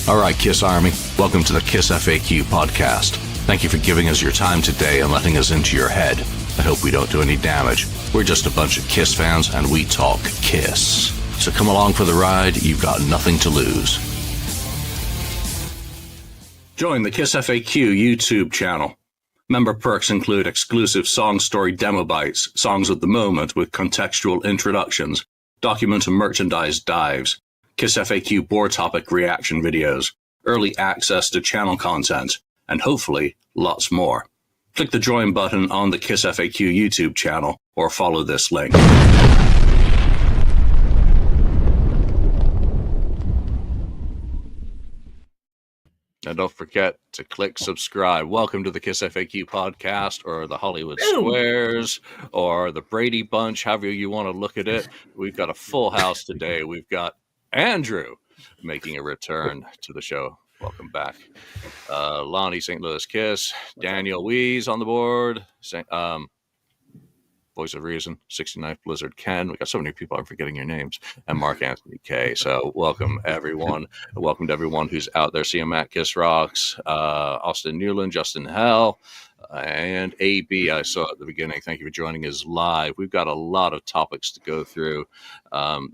All right, Kiss Army, welcome to the KissFAQ podcast. Thank you for giving us your time today and letting us into your head. I hope we don't do any damage. We're just a bunch of Kiss fans and we talk Kiss. So come along for the ride, you've got nothing to lose. Join the KissFAQ YouTube channel. Member perks include exclusive song story demo bites, songs of the moment with contextual introductions, document and merchandise dives, KissFAQ board topic reaction videos, early access to channel content, and hopefully lots more. Click the join button on the KissFAQ YouTube channel or follow this link. And don't forget to click subscribe. Welcome to the KissFAQ podcast, or the Hollywood Squares, or the Brady Bunch, however you want to look at it. We've got a full house today. We've got Andrew making a return to the show. Welcome back. Lonnie, St. Louis Kiss. Daniel Wees on the board. Voice of Reason, 69th Blizzard Ken. We got so many people, I'm forgetting your names. And Mark Anthony K. So welcome, everyone. Welcome to everyone who's out there. See him at Kiss Rocks. Austin Newland, Justin Hell, and AB, I saw at the beginning. Thank you for joining us live. We've got a lot of topics to go through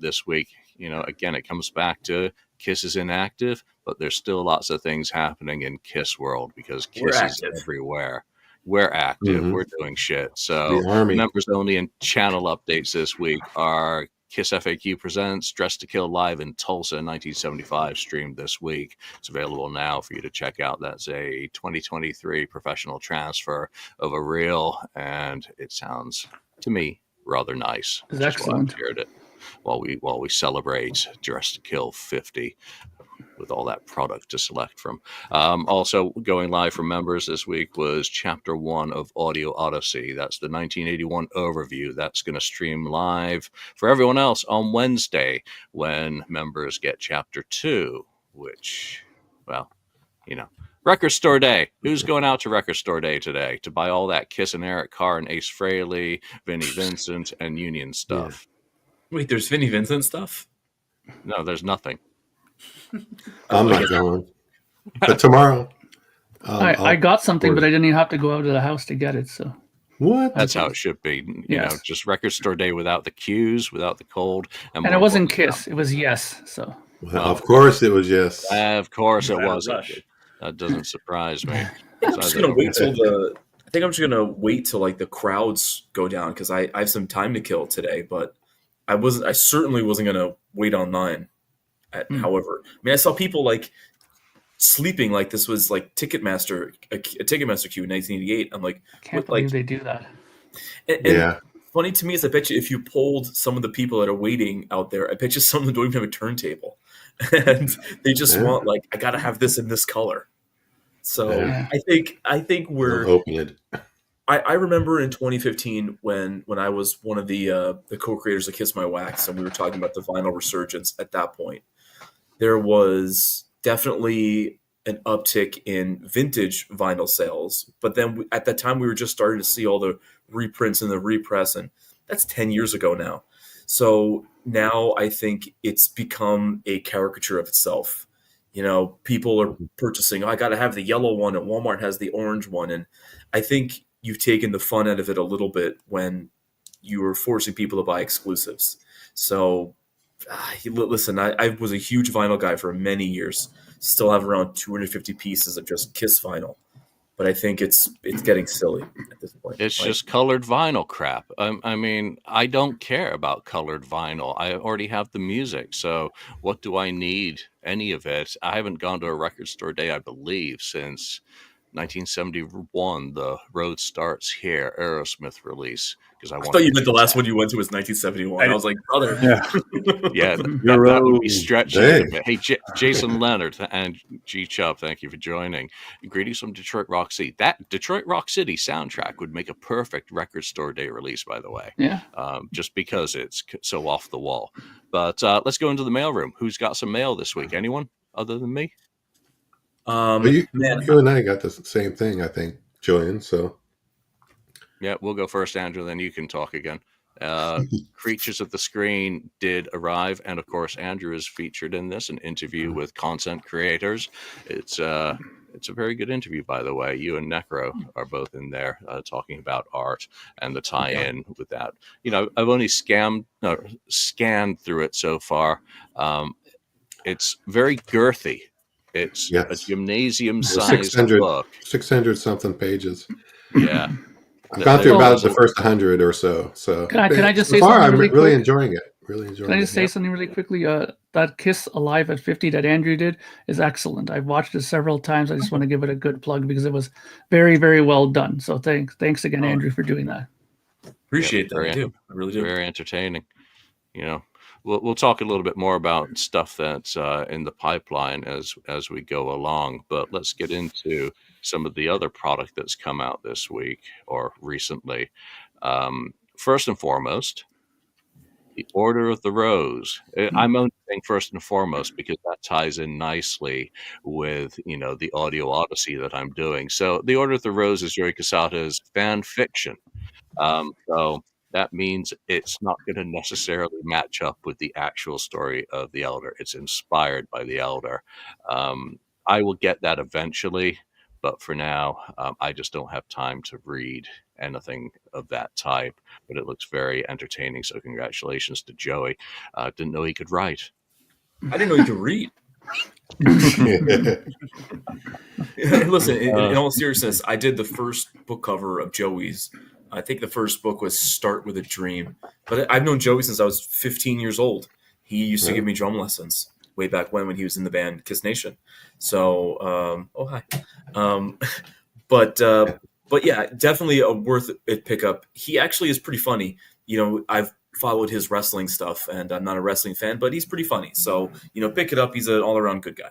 this week. You know, again, it comes back to Kiss is inactive, but there's still lots of things happening in Kiss world because Kiss is everywhere. We're active. We're doing shit. So members only and channel updates this week are KissFAQ Presents Dress to Kill Live in Tulsa in 1975 streamed this week. It's available now for you to check out. That's a 2023 professional transfer of a reel, and it sounds to me rather nice. It's excellent. While we celebrate Dress to Kill 50 with all that product to select from. Also going live for members this week was Chapter 1 of Audio Odyssey. That's the 1981 overview. That's going to stream live for everyone else on Wednesday when members get Chapter 2, which, well, you know, Record Store Day. Who's going out to Record Store Day today to buy all that Kiss and Eric Carr and Ace Frehley, Vinnie Vincent, and Union stuff? Yeah. Wait, there's Vinnie Vincent stuff? No, there's nothing. I'm not going. But tomorrow. I got something, but I didn't even have to go out of the house to get it. So what? That's how it should be. You know, just Record Store Day without the cues, without the cold. And it wasn't Kiss. It was Yes. So. Well, of course it was Yes. Of course it was. That doesn't surprise me. I'm just gonna wait till I think I'm just gonna wait till like the crowds go down because I have some time to kill today. But I certainly wasn't gonna wait online. However, I mean, I saw people like sleeping like this was like Ticketmaster, a Ticketmaster queue in 1988. I'm like, can't believe they do that. And funny to me is I bet you if you polled some of the people that are waiting out there, I bet you some of them don't even have a turntable, and they just want like, I gotta have this in this color. So I think we're hoping it. I remember in 2015 when I was one of the co-creators of Kiss My Wax, and we were talking about the vinyl resurgence. At that point, there was definitely an uptick in vintage vinyl sales, but then at that time we were just starting to see all the reprints and the repress, and that's 10 years ago now. So now I think it's become a caricature of itself. You know, people are purchasing, I got to have the yellow one, and Walmart has the orange one, and I think you've taken the fun out of it a little bit when you were forcing people to buy exclusives. So, listen, I was a huge vinyl guy for many years. Still have around 250 pieces of just Kiss vinyl. But I think it's getting silly at this point. It's just colored vinyl crap. I mean, I don't care about colored vinyl. I already have the music. So what do I need any of it? I haven't gone to a Record Store Day, I believe, since 1971, the Road Starts Here Aerosmith release. I thought you meant the last one you went to was 1971. I was like, brother. Yeah, that would be stretching it a bit. Hey, Jason Leonard and G Chubb, thank you for joining. Greetings from Detroit Rock City. That Detroit Rock City soundtrack would make a perfect Record Store Day release, by the way. Yeah. Just because it's so off the wall. But let's go into the mailroom. Who's got some mail this week? Anyone other than me? You and I got the same thing, I think, Julian. So yeah, we'll go first, Andrew. Then you can talk again. Creatures of the Screen did arrive, and of course Andrew is featured in this, an interview with content creators. It's a very good interview, by the way. You and Necro are both in there talking about art and the tie-in with that. I've only scanned through it so far. It's very girthy. It's a gymnasium-sized book. 600 something pages. Yeah. I've gone through about the first 100 or so. So can I just say so far, something I'm really really quick? enjoying it. Really enjoying it. Can I just say something really quickly? That Kiss Alive at 50 that Andrew did is excellent. I've watched it several times. I just want to give it a good plug because it was very, very well done. So thanks again, Andrew, for doing that. Appreciate that. I really do. Very entertaining. We'll talk a little bit more about stuff that's in the pipeline as we go along, but let's get into some of the other product that's come out this week or recently. First and foremost, the Order of the Rose. I'm only saying first and foremost because that ties in nicely with the audio odyssey that I'm doing. So the Order of the Rose is Yuri Kusata's fan fiction. So that means it's not going to necessarily match up with the actual story of the Elder. It's inspired by the Elder. I will get that eventually, but for now, I just don't have time to read anything of that type. But it looks very entertaining, so congratulations to Joey. Didn't know he could write. I didn't know he could read. Listen, in all seriousness, I did the first book cover of Joey's. I think the first book was Start with a Dream. But I've known Joey since I was 15 years old. He used to give me drum lessons way back when he was in the band Kiss Nation. So, hi. But yeah, definitely a worth it pickup. He actually is pretty funny. I've followed his wrestling stuff, and I'm not a wrestling fan, but he's pretty funny. So, pick it up. He's an all-around good guy.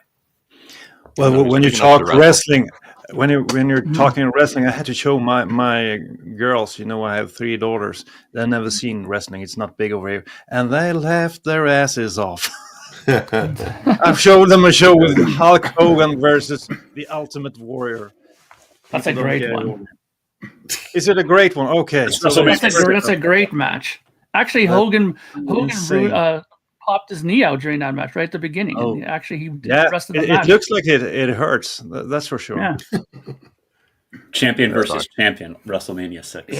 Well, when you talk wrestling, when you're talking wrestling, I had to show my girls. I have 3 daughters. They've never seen wrestling. It's not big over here, and they laughed their asses off. I've showed them a show with Hulk Hogan versus the Ultimate Warrior. That's a great one. Is it a great one? Okay, that's a great match. Actually, Hogan popped his knee out during that match right at the beginning. Oh. And actually, he did the rest of the match. It looks like it hurts. That's for sure. Yeah. Champion versus champion, WrestleMania 6.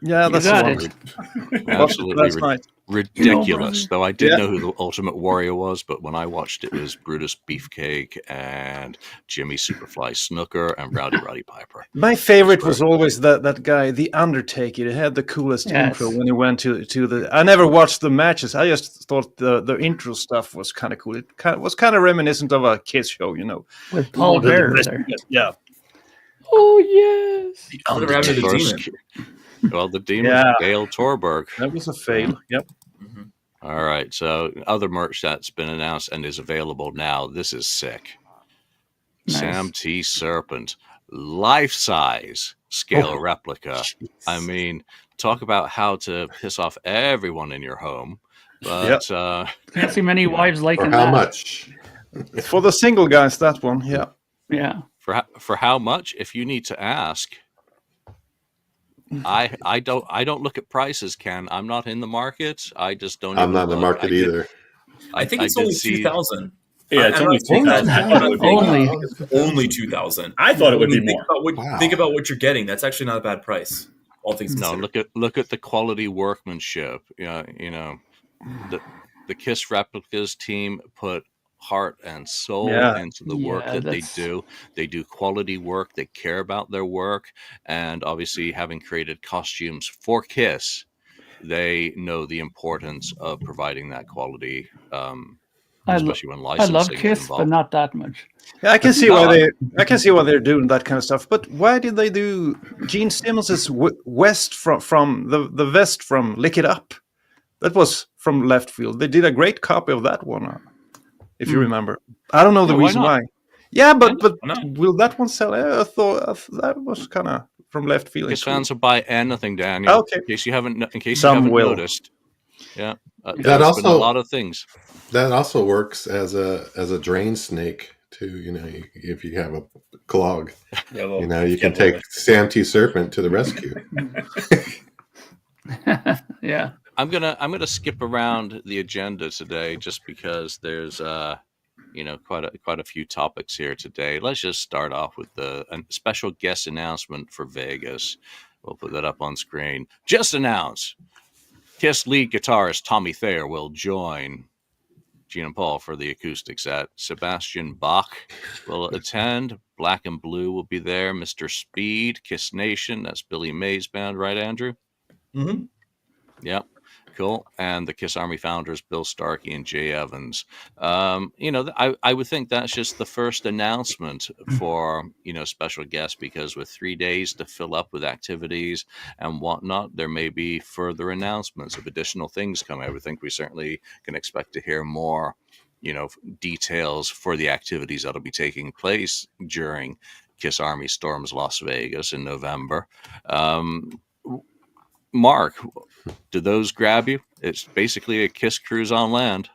Yeah, that's absolutely nice. Ridiculous. Though I did know who the Ultimate Warrior was, but when I watched it was Brutus Beefcake and Jimmy Superfly Snooker and Rowdy Piper. My favorite was always that guy, The Undertaker. He had the coolest intro when he went to the. I never watched the matches. I just thought the intro stuff was kind of cool. It was kind of reminiscent of a Kiss show, with Paul Bearer there. Yeah. Oh yes. The Demon, Gail Torberg. That was a fail. Yep. Mm-hmm. All right. So other merch that's been announced and is available now. This is sick. Nice. Sam T. Serpent, life-size scale replica. Geez. I mean, talk about how to piss off everyone in your home. But can't see many wives liking that. How much? For the single guys, that one. Yeah. For how much? If you need to ask. I don't look at prices, Ken. I'm not in the market. I just don't. I'm not in the market either. I think it's only 2,000. Yeah, it's only 2,000. Only 2,000. I thought it would be more. Think about what you're getting. That's actually not a bad price. All things considered. Look at the quality workmanship. The Kiss Replicas team put heart and soul into the work that they do. They do quality work. They care about their work. And obviously, having created costumes for Kiss, they know the importance of providing that quality, especially when licensing. I love Kiss, but not that much. Yeah, I can see why they're doing that kind of stuff. But why did they do Gene Simmons' West from the vest from Lick It Up? That was from left field. They did a great copy of that one. If you remember, I don't know the reason why. Yeah, but will that one sell? I thought that was kind of from left field. Kiss fans will buy anything, Daniel. Okay. In case you haven't noticed. Yeah, that also been a lot of things. That also works as a drain snake too. If you have a clog, you can take Sam T. Serpent to the rescue. Yeah. I'm gonna skip around the agenda today just because there's quite a few topics here today. Let's just start off with a special guest announcement for Vegas. We'll put that up on screen. Just announce Kiss lead guitarist Tommy Thayer will join Gene and Paul for the acoustics at Sebastian Bach will attend. Black and Blue will be there. Mr. Speed, Kiss Nation, that's Billy Mays' band, right, Andrew? Mm-hmm. Yeah, cool. And the Kiss Army founders, Bill Starkey and Jay Evans. I would think that's just the first announcement for, special guests, because with 3 days to fill up with activities and whatnot, there may be further announcements of additional things coming. I would think we certainly can expect to hear more, details for the activities that'll be taking place during Kiss Army Storms Las Vegas in November. Mark, do those grab you? It's basically a Kiss cruise on land.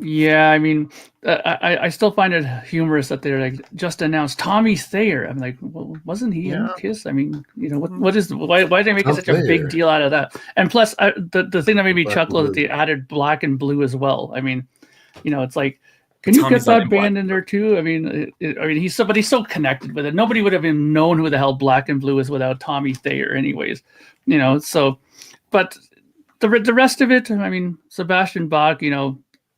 Yeah, I mean, I still find it humorous that they're like just announced Tommy Thayer. I'm like, well, wasn't he in Kiss? I mean, why did they make such a big deal out of that? And plus, the thing that made me chuckle is that they added Black and Blue as well. I mean, it's like, can you get that band in there too? I mean, he's so connected with it. Nobody would have even known who the hell Black and Blue is without Tommy Thayer, anyways. So, but the rest of it, I mean, Sebastian Bach,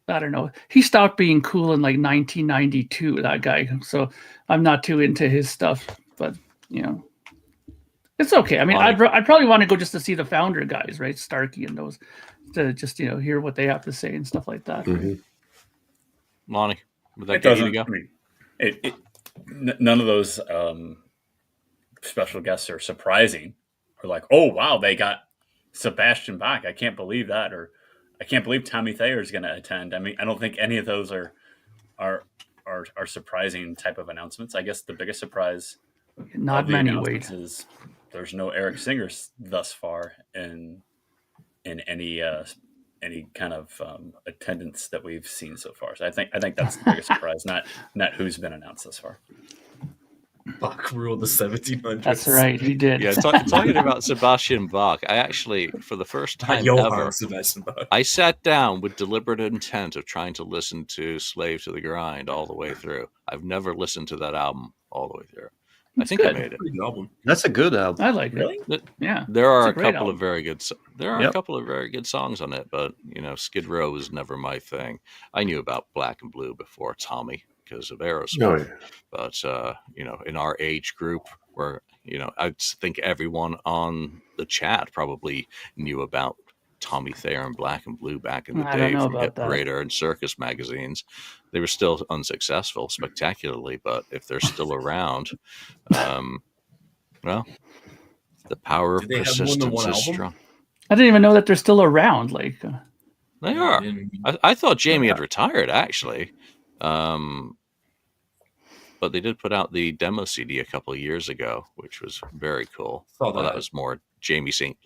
I don't know. He stopped being cool in like 1992, that guy. So I'm not too into his stuff, but it's okay. I mean, I'd probably want to go just to see the founder guys, right? Starkey and those, to just, hear what they have to say and stuff like that. Mm-hmm. Right? Lonnie, would that get you to go? I mean, none of those special guests are surprising. Or like, oh, wow, they got Sebastian Bach. I can't believe that. Or I can't believe Tommy Thayer is going to attend. I mean, I don't think any of those are surprising type of announcements. I guess the biggest surprise, not many, Wade, is there's no Eric Singers thus far in any kind of attendance that we've seen so far. So I think that's the biggest surprise, not who's been announced thus far. Bach ruled the 1700s. That's right, he did. Yeah, talking about Sebastian Bach, I actually, for the first time ever, I sat down with deliberate intent of trying to listen to Slave to the Grind all the way through. I've never listened to that album all the way through. I think I made it. That's a good album. I like it. Yeah, there are a couple of very good. There are a couple of very good songs on it, but Skid Row was never my thing. I knew about Black and Blue before Tommy because of Aerosmith, but in our age group, where I think everyone on the chat probably knew about Tommy Thayer and Black and Blue back in the day from Hit Parader and Circus magazines. They were still unsuccessful spectacularly, but if they're still around, well, the power of persistence is strong. I didn't even know that they're still around. Like they are. I thought Jamie had retired actually, but they did put out the demo CD a couple of years ago, which was very cool. That was more Jamie St.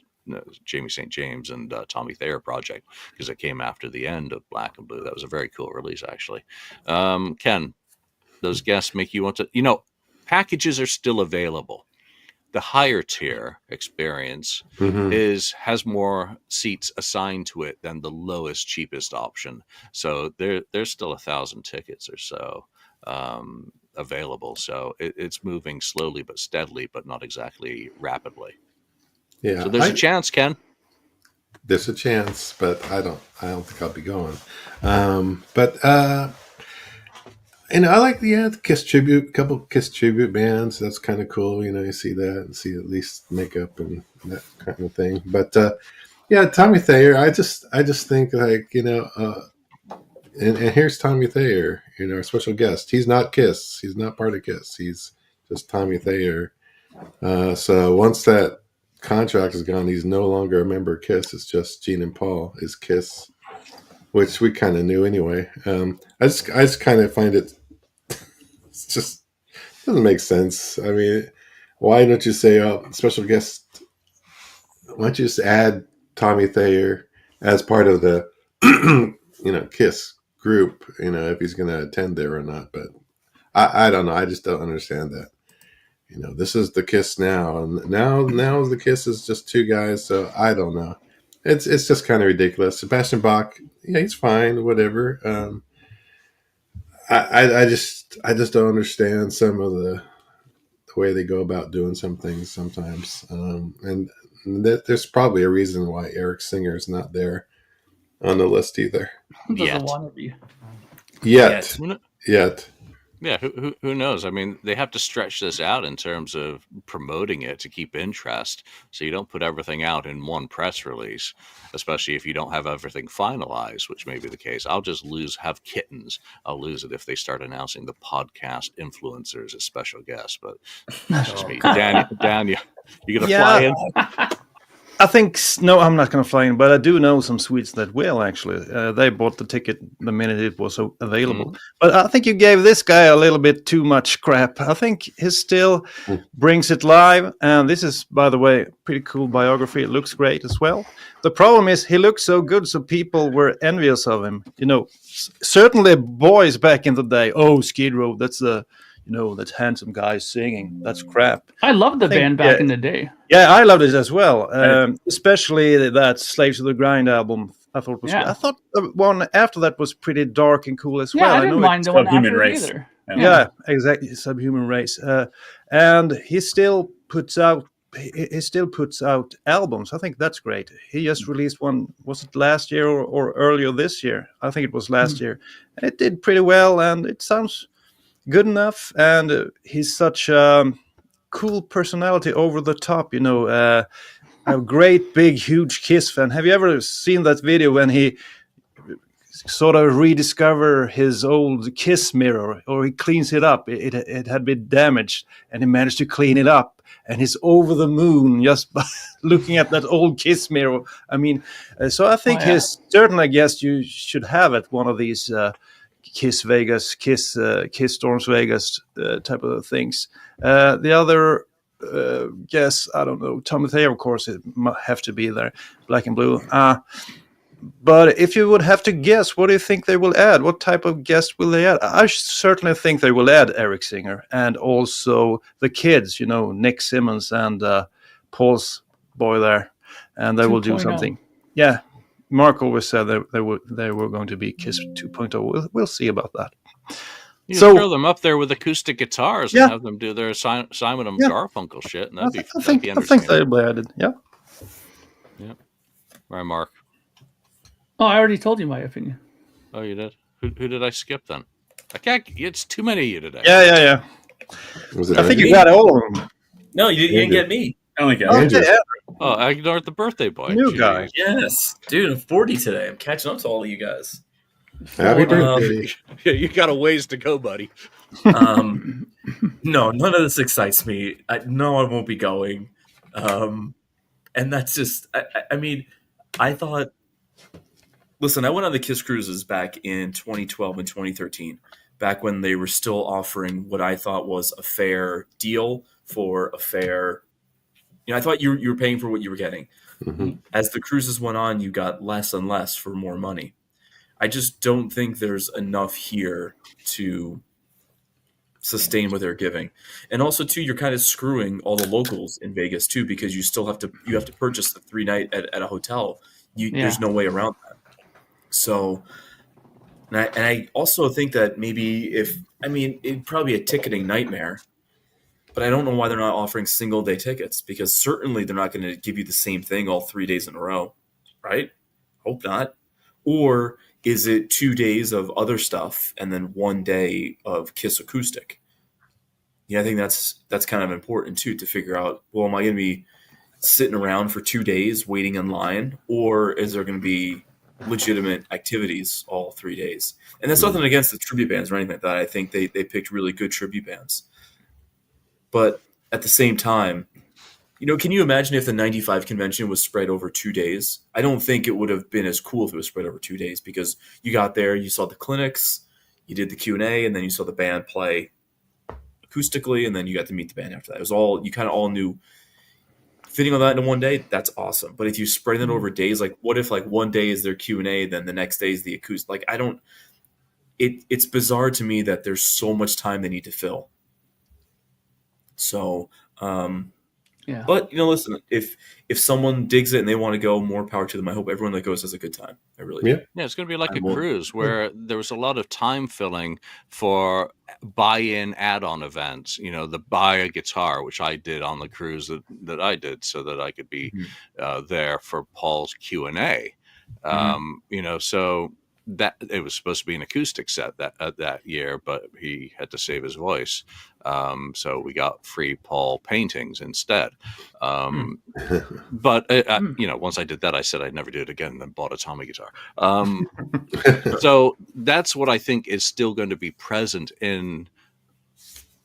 James and Tommy Thayer project, because it came after the end of Black and Blue. That was a very cool release, actually. Ken, those guests make you want to, packages are still available. The higher tier experience has more seats assigned to it than the lowest, cheapest option. So there's still 1,000 tickets or so available. So it's moving slowly but steadily, but not exactly rapidly. Yeah, so there's a chance, Ken. There's a chance, but I don't think I'll be going. I like the Kiss tribute, couple Kiss tribute bands. That's kind of cool. You see that and see at least makeup and that kind of thing. But Tommy Thayer. I just think like and here's Tommy Thayer, our special guest. He's not Kiss. He's not part of Kiss. He's just Tommy Thayer. So once that contract is gone, he's no longer a member of Kiss. It's just Gene and Paul is Kiss, which we kind of knew anyway. I just kind of find it just doesn't make sense. I mean, why don't you say special guest? Why don't you just add Tommy Thayer as part of the Kiss group? If he's going to attend there or not. But I don't know. I just don't understand that. This is the Kiss now, and now the Kiss is just two guys. So I don't know. it's just kind of ridiculous. Sebastian Bach, yeah, he's fine, whatever. I just don't understand some of the way they go about doing some things sometimes, and there's probably a reason why Eric Singer is not there on the list either. He doesn't Yet. want to be. Yet. Yeah, who knows? I mean, they have to stretch this out in terms of promoting it to keep interest. So you don't put everything out in one press release, especially if you don't have everything finalized, which may be the case. I'll just have kittens. I'll lose it if they start announcing the podcast influencers as special guests. But that's just me. Dan, you gonna fly in? I think no, I'm not going to fly in, but I do know some Swedes that will actually. They bought the ticket the minute it was available. Mm-hmm. But I think you gave this guy a little bit too much crap. I think he still brings it live, and this is, by the way, pretty cool biography. It looks great as well. The problem is he looks so good, so people were envious of him. You know, certainly boys back in the day. Oh, Skid Row, that's the. You know, that handsome guy singing. That's crap. I loved the band back in the day. Yeah, I loved it as well. Especially that Slaves to the Grind album. I thought was. I thought the one after that was pretty dark and cool as well. I didn't mind the one after it either. Yeah, exactly. Subhuman Race. And he still puts out. He still puts out albums. I think that's great. He just released one. Was it last year or earlier this year? I think it was last year, and it did pretty well. And it sounds good enough, and he's such a cool personality, over the top, you know, a great big huge Kiss fan. Have you ever seen that video when he sort of rediscover his old Kiss mirror, or he cleans it up? It had been damaged, and he managed to clean it up, and he's over the moon just by looking at that old Kiss mirror. I mean, so I think he's certainly a guest you should have at one of these Kiss Vegas, Kiss Storms Vegas type of things. The other guess, I don't know. Tommy Thayer, of course, it might have to be there. Black and Blue. But if you would have to guess, what do you think they will add? What type of guest will they add? I certainly think they will add Eric Singer and also the kids, you know, Nick Simmons and Paul's boy there. And they will do something. Yeah. Mark always said they were going to be Kiss 2.0. We'll see about that. You throw them up there with acoustic guitars and have them do their Simon and Garfunkel shit, and that'd be entertaining. I think they'll be added. Yeah. Yeah. All right, Mark. Oh, I already told you my opinion. Oh, you did? Who did I skip then? I can't. It's too many of you today. Yeah. I think you got all of them. No, you didn't get me. I only got Oh, I ignored the birthday boy. New guy. Yes, dude, I'm 40 today. I'm catching up to all of you guys. Happy birthday. Yeah, you got a ways to go, buddy. No, none of this excites me. I won't be going. And that's just, I mean, I thought, listen, I went on the Kiss cruises back in 2012 and 2013, back when they were still offering what I thought was a fair deal for a fair, you know, I thought you were paying for what you were getting. Mm-hmm. As the cruises went on, you got less and less for more money. I just don't think there's enough here to sustain what they're giving. And also, too, you're kind of screwing all the locals in Vegas, too, because you still have to purchase the 3-night at a hotel. There's no way around that. So, and I also think that maybe it'd probably be a ticketing nightmare, but I don't know why they're not offering single-day tickets, because certainly they're not going to give you the same thing all 3 days in a row, right? Hope not. Or is it 2 days of other stuff and then 1 day of Kiss acoustic? I think that's kind of important too, to figure out, well, am I going to be sitting around for 2 days waiting in line, or is there going to be legitimate activities all 3 days? And that's nothing against the tribute bands or anything like that. I think they picked really good tribute bands. But at the same time, can you imagine if the 95 convention was spread over 2 days? I don't think it would have been as cool if it was spread over 2 days, because you got there, you saw the clinics, you did the Q&A, and then you saw the band play acoustically, and then you got to meet the band after that. It was all, you kind of all knew. Fitting all that into 1 day, that's awesome. But if you spread it over days, like what if like 1 day is their Q&A, then the next day is the acoustic? Like it's bizarre to me that there's so much time they need to fill. So, Yeah. But listen, if someone digs it and they want to go, more power to them. I hope everyone that goes has a good time. I really do. Yeah, it's going to be like I'm a willing. cruise where there was a lot of time filling for buy-in add-on events. The buy a guitar, which I did on the cruise that I did, so that I could be there for Paul's Q&A. So that it was supposed to be an acoustic set that year, but he had to save his voice. So we got free Paul paintings instead. But once I did that, I said I'd never do it again, and then bought a Tommy guitar. So that's what I think is still going to be present in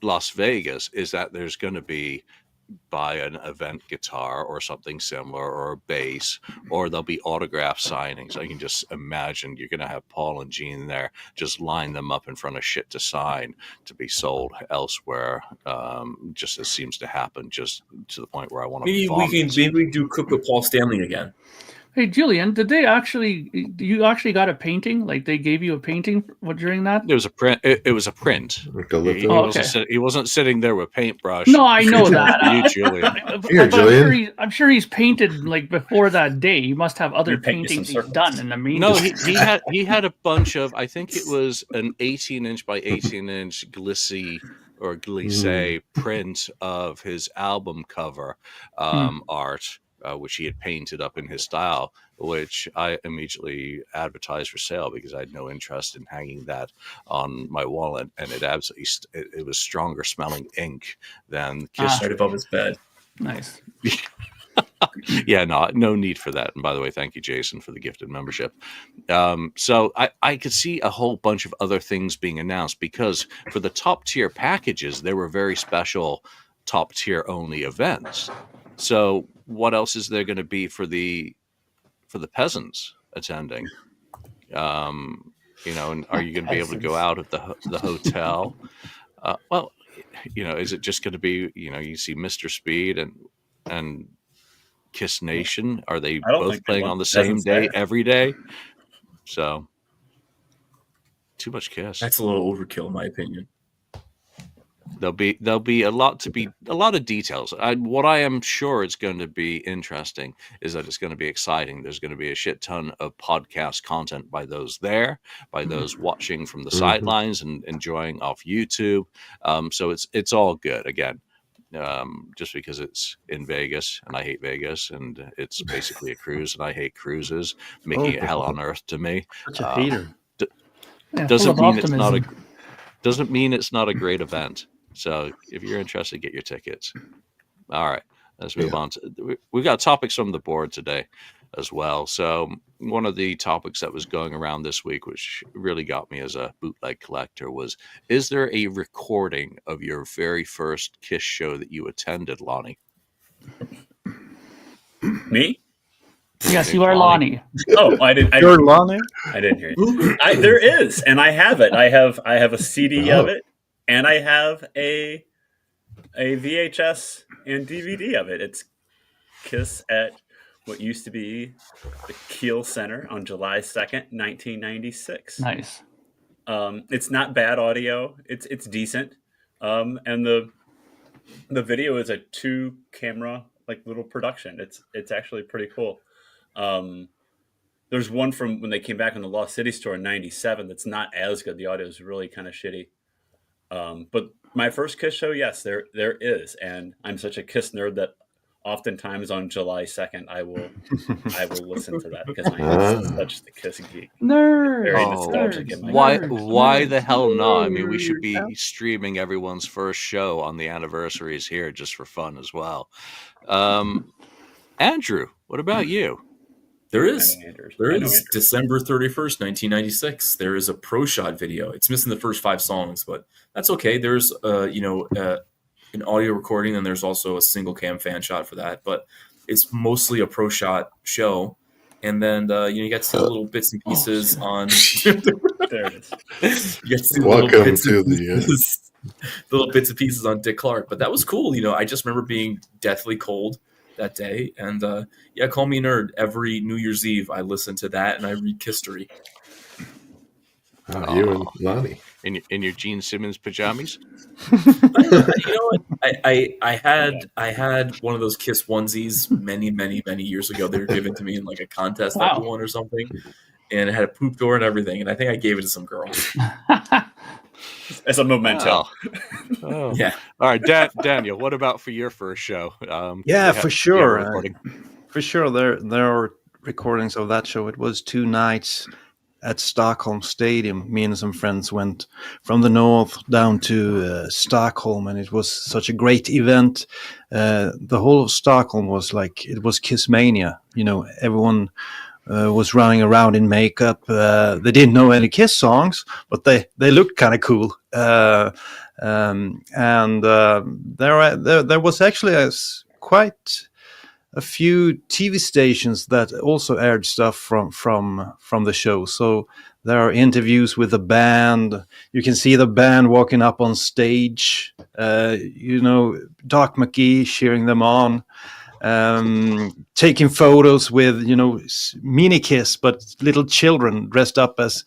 Las Vegas, is that there's going to be buy an event guitar or something similar, or a bass, or there'll be autograph signings. I can just imagine you're going to have Paul and Gene there, just line them up in front of shit to sign to be sold elsewhere. Just as seems to happen, just to the point where I want to maybe we do Cook with Paul Stanley again. Hey, Julian, you actually got a painting? Like they gave you a painting during that? It was a print. It was a print. He wasn't sitting there with paintbrush. No, I know that. You, Julian. Here, Julian. I'm sure he's painted like before that day. He must have other paintings he's done in the meantime. No, he had a bunch of. I think it was an 18-inch by 18-inch glisse print of his album cover art. Which he had painted up in his style, which I immediately advertised for sale because I had no interest in hanging that on my wall, and it absolutely it was stronger smelling ink than Kiss. Right above his bed. Nice. Yeah, no need for that. And by the way, thank you, Jason, for the gifted membership. So I could see a whole bunch of other things being announced, because for the top tier packages, there were very special top tier only events. So what else is there going to be for the peasants attending? And are you going to be able to go out at the hotel? Is it just going to be, you see Mr. Speed and Kiss Nation? Are they both playing on the same day every day? So too much Kiss. That's a little overkill, in my opinion. There'll be a lot of details. What I am sure is going to be interesting is that it's going to be exciting. There's going to be a shit ton of podcast content by those there, by those watching from the sidelines and enjoying off YouTube. So it's all good. Again, just because it's in Vegas and I hate Vegas, and it's basically a cruise and I hate cruises, making it hell on earth to me. Such a hater. Doesn't mean it's not a great event. So if you're interested, get your tickets. All right, let's move on. We've got topics from the board today as well. So one of the topics that was going around this week, which really got me as a bootleg collector, was, is there a recording of your very first Kiss show that you attended, Lonnie? Me? Yes, you are Lonnie. Oh, You're Lonnie? I didn't hear you. There is, and I have it. I have a CD of it, and I have a VHS and DVD of it. It's Kiss at what used to be the Kiel Center on July 2nd, 1996. Nice. It's not bad audio. It's decent. And the video is a 2-camera little production. It's actually pretty cool. There's one from when they came back in the Lost City store in 97 that's not as good. The audio is really kind of shitty. But my first Kiss show, yes, there is. And I'm such a Kiss nerd that oftentimes on July 2nd, I will listen to that because I am such the Kiss geek. Nerd. Very nostalgic. Why the hell not? I mean, we should be streaming everyone's first show on the anniversaries here just for fun as well. Andrew, what about you? There is December 31st, 1996. There is a Pro Shot video. It's missing the first 5 songs, but that's okay. There's an audio recording, and there's also a single cam fan shot for that. But it's mostly a Pro Shot show, and then you get to see little bits and pieces on. There it is. You get to see Welcome to the little bits and pieces on Dick Clark, but that was cool. I just remember being deathly cold that day, and call me a nerd. Every New Year's Eve, I listen to that and I read History. You and Lonnie. In your Gene Simmons pajamas? You know what? I had one of those Kiss onesies many years ago. They were given to me in like a contest that we won or something, and it had a poop door and everything. And I think I gave it to some girl. As a memento. Oh. Yeah. All right, Daniel. What about for your first show? For sure. For sure, there are recordings of that show. It was 2 nights at Stockholm Stadium. Me and some friends went from the north down to Stockholm, and it was such a great event. The whole of Stockholm was like, it was Kissmania. Everyone was running around in makeup. They didn't know any Kiss songs, but they looked kind of cool. There was actually quite a few TV stations that also aired stuff from the show. So there are interviews with the band. You can see the band walking up on stage. Doc McGee cheering them on. Taking photos with mini Kiss, but little children dressed up as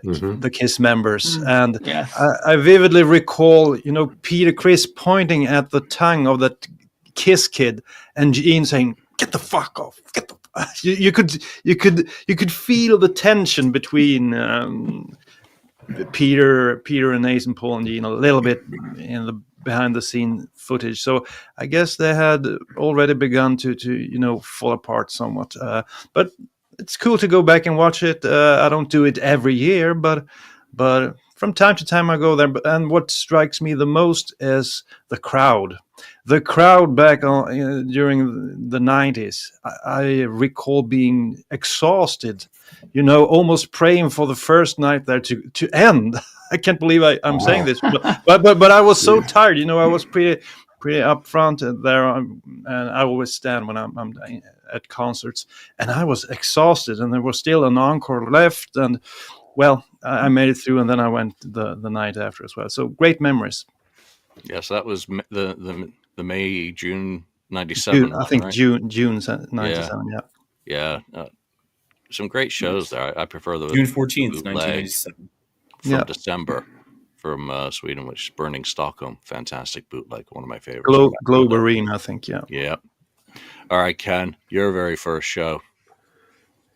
the Kiss members. And Yes. I vividly recall Peter Criss pointing at the tongue of that Kiss kid and Gene saying, "Get the fuck off, get the." You could feel the tension between Peter and Nathan, Paul and Gene a little bit in the behind the scene footage. So I guess they had already begun to fall apart somewhat. But it's cool to go back and watch it. I don't do it every year, but from time to time I go there. And what strikes me the most is the crowd. The crowd back during the 90s. I recall being exhausted, almost praying for the first night there to end. I can't believe I'm saying this, but I was so tired. I was pretty up front there, and I always stand when I'm at concerts, and I was exhausted, and there was still an encore left, and well, I made it through, and then I went the night after as well. So great memories. Yes, that was the June 97. I think right? June 97. Yeah. Some great shows there. I prefer the June 14th, 1997. From December from Sweden, which is Burning Stockholm. Fantastic bootleg, one of my favorites. Globe Arena, I think. Yeah. All right, Ken, your very first show.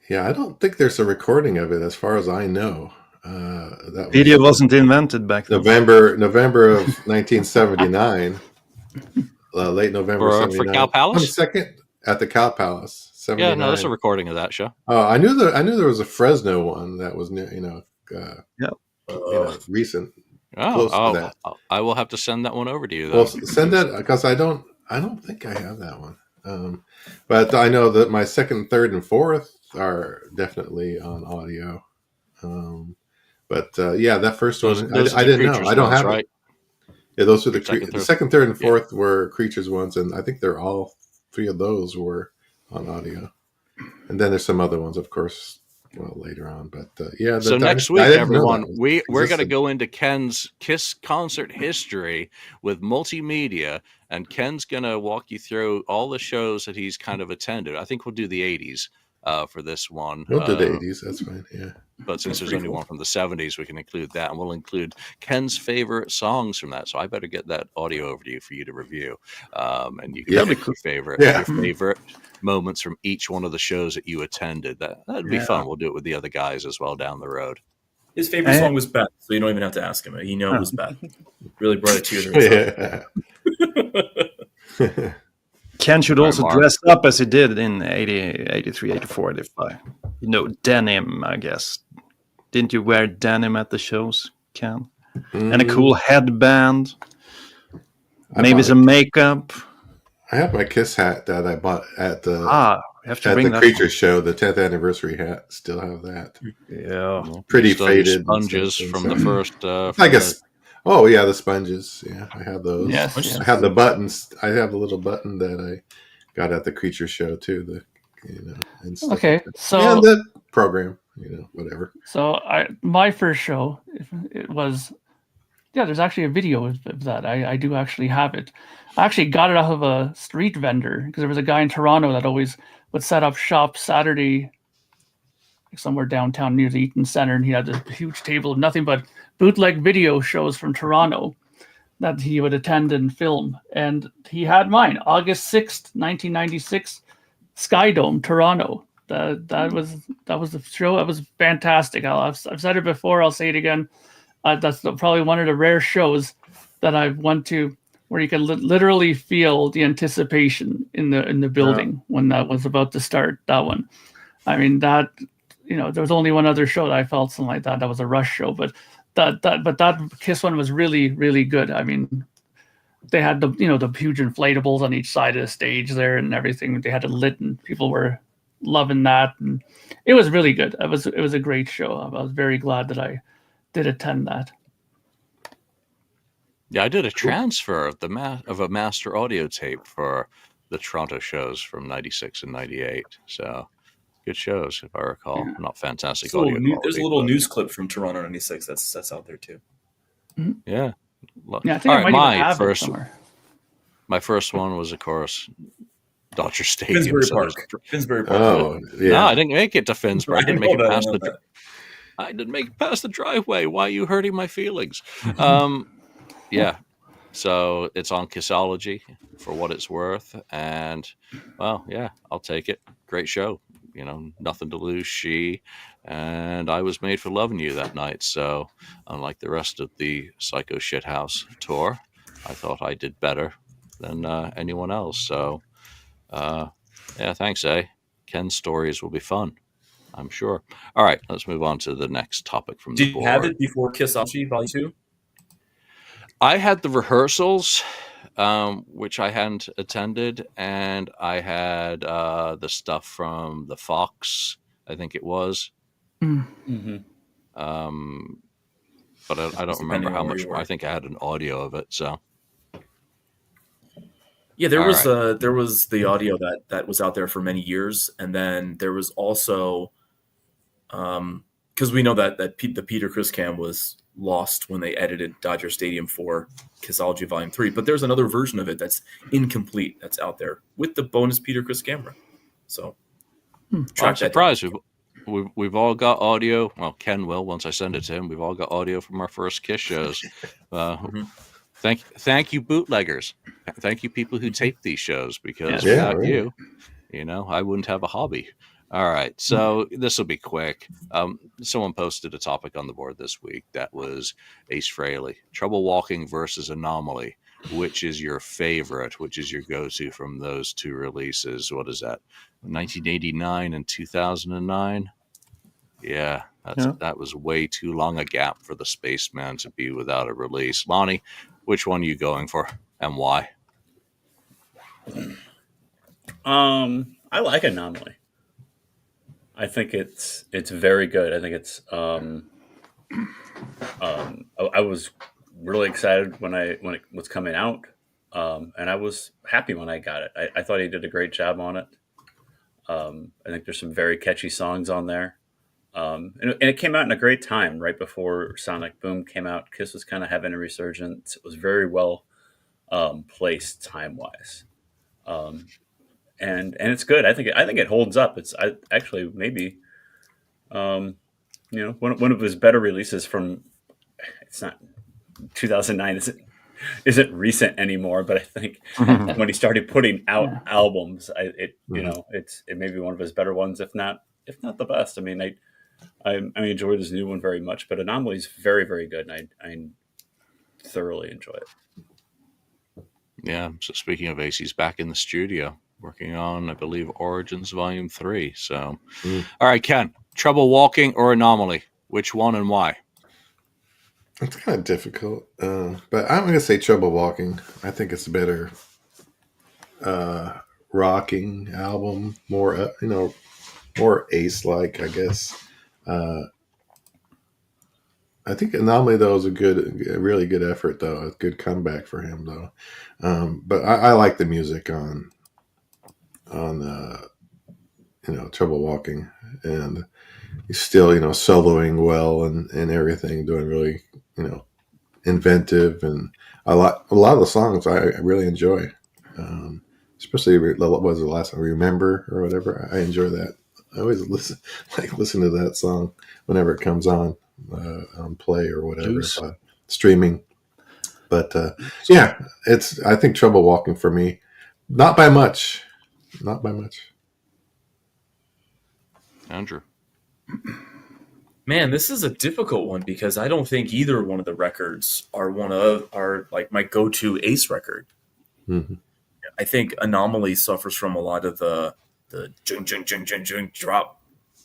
Yeah, I don't think there's a recording of it, as far as I know. That Video wasn't invented back then. November of 1979. Late November for 79. Cow Palace? 22nd at the Cow Palace. 79. Yeah, no, that's a recording of that show. I knew there was a Fresno one that was near, recent. Close to that. I will have to send that one over to you. Well, send that, because I don't think I have that one. But I know that my second, third, and fourth are definitely on audio. That first one, I didn't know. I don't have right? it. Yeah, those are the second, third, and fourth were Creatures ones, and I think they're all 3 of those were on audio. And then there's some other ones, of course, later on. But so next week, everyone, we're going to go into Ken's Kiss concert history with multimedia, and Ken's going to walk you through all the shows that he's kind of attended. I think we'll do the 80s for this one. We'll do the 80s, that's fine, yeah. But since there's only one from the 70s, we can include that, and we'll include Ken's favorite songs from that. So I better get that audio over to you for you to review, and you can pick your favorite moments from each one of the shows that you attended. That'd be fun. We'll do it with the other guys as well down the road. His favorite song was Beth, so you don't even have to ask him. He knows it was Beth. Really brought a tear to his eye. Ken should also dress up as he did in 80, 83, 84, 85. Denim, I guess. Didn't you wear denim at the shows, Ken? And a cool headband. Maybe some makeup. I have my Kiss hat that I bought at the Creature show, the 10th anniversary hat. Still have that. Yeah. Pretty faded. Sponges from the first. I guess. Oh, yeah, the sponges. Yeah, I have those. Yes. I have the buttons. I have the little button that I got at the Creature show, too. And stuff Okay, like so... And the program, whatever. So my first show, it was... Yeah, there's actually a video of that. I do actually have it. I actually got it off of a street vendor, because there was a guy in Toronto that always would set up shop Saturday somewhere downtown near the Eaton Center, and he had this huge table of nothing but bootleg video shows from Toronto that he would attend and film. And he had mine, August 6th, 1996, Skydome, Toronto. That was the show. It was fantastic. I've said it before. I'll say it again. That's probably one of the rare shows that I've went to where you can literally feel the anticipation in the building when that was about to start. That one, I mean, that, there was only one other show that I felt something like that. That was a Rush show, but that Kiss one was really, really good. I mean, they had the huge inflatables on each side of the stage there and everything. They had it lit, and people were loving that, and it was really good. It was a great show. I was very glad that I did attend that. Yeah, I did a transfer of a master audio tape for the Toronto shows from '96 and '98. So good shows, if I recall. Yeah. Not fantastic audio. There's a little news clip from Toronto '96 that's out there too. Yeah. Yeah, I think I might even have it somewhere. My first one was, of course, Dodger Stadium. Finsbury Park. Oh, yeah. No, I didn't make it to Finsbury. I didn't make it past the driveway. Why are you hurting my feelings? Yeah. So it's on Kissology for what it's worth. And, well, yeah, I'll take it. Great show. Nothing to lose. And I was made for loving you that night. So unlike the rest of the Psycho Shithouse tour, I thought I did better than anyone else. So, yeah, thanks, Ken's stories will be fun, I'm sure. All right, let's move on to the next topic from the board. Did you have it before Kissology Volume 2? I had the rehearsals, which I hadn't attended, and I had the stuff from the Fox, I think it was. Mm-hmm. But I don't remember how much. I think I had an audio of it. So yeah, there was the audio that was out there for many years, and then there was also because we know that the Peter Criss cam was lost when they edited Dodger Stadium for Kissology Volume 3, but there's another version of it that's incomplete that's out there with the bonus Peter Criss camera. So I'm surprised we've all got audio. Well, Ken will once I send it to him. We've all got audio from our first Kiss shows. Thank you, bootleggers. Thank you, people who tape these shows, because without you, I wouldn't have a hobby. All right, so this will be quick. Someone posted a topic on the board this week that was Ace Frehley, Trouble Walking versus Anomaly. Which is your favorite? Which is your go-to from those two releases? What is that? 1989 and 2009? Yeah, that was way too long a gap for the Spaceman to be without a release. Lonnie, which one are you going for and why? I like Anomaly. I think it's very good. I think it's I was really excited when it was coming out, and I was happy when I got it. I thought he did a great job on it. I think there's some very catchy songs on there, and it came out in a great time right before Sonic Boom came out. Kiss was kind of having a resurgence. It was very well placed time wise, and it's good. I think it holds up. It's actually maybe one of his better releases from. It's not 2009 isn't recent anymore, but I think when he started putting out albums, it may be one of his better ones, if not the best. I mean, I enjoyed this new one very much, but Anomaly is very, very good, and I thoroughly enjoy it. Yeah. So speaking of Ace, he's back in the studio working on, I believe, Origins Volume 3. So, all right, Ken, Trouble Walking or Anomaly? Which one and why? It's kind of difficult, but I'm going to say Trouble Walking. I think it's a better rocking album, more more Ace-like, I guess. I think Anomaly, though, is a really good effort, though. A good comeback for him, though. But I like the music on Trouble Walking, and he's still, soloing well and everything, doing really, inventive, and a lot of the songs I really enjoy, especially what was the last one, Remember or whatever. I enjoy that I always listen to that song whenever it comes on play or whatever, Juice. Streaming. But yeah, I think Trouble Walking for me, not by much. Andrew. Man, this is a difficult one because I don't think either one of the records are like my go-to Ace record. Mm-hmm. I think Anomaly suffers from a lot of the jung, jung, jung, jung, jung, drop,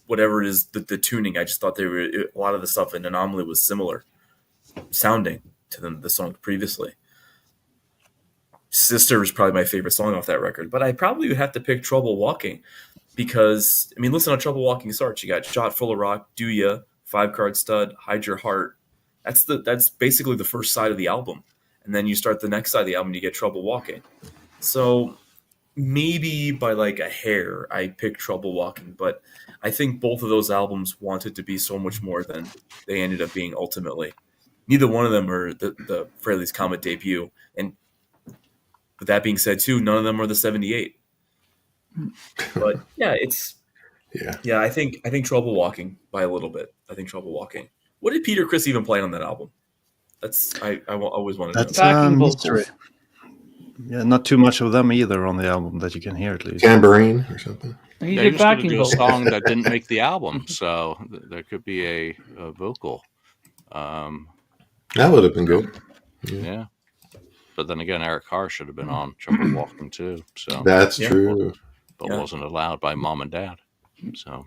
whatever it is, the tuning. I just thought a lot of the stuff in Anomaly was similar sounding to the song previously. Sister is probably my favorite song off that record, but I probably would have to pick Trouble Walking because, I mean, listen to Trouble Walking starts. You got Shot Full of Rock, Do Ya, 5-Card Stud, Hide Your Heart. That's basically the first side of the album. And then you start the next side of the album, you get Trouble Walking. So maybe by like a hair, I pick Trouble Walking, but I think both of those albums wanted to be so much more than they ended up being ultimately. Neither one of them are the Frehley's Comet debut. And with that being said, too, none of them are the 78. But yeah, I think Trouble Walking by a little bit. I think Trouble Walking. What did Peter Criss even play on that album? I always wanted to know. That's Backing mystery. vocals. Yeah, not too much of them either on the album that you can hear at least. Tambourine or something. He They did just gonna backing do a vocals. song that didn't make the album, so there could be a vocal. That would have been good. Yeah. But then again, Eric Carr should have been on Trouble Walking too. So That's true. but wasn't allowed by mom and dad. So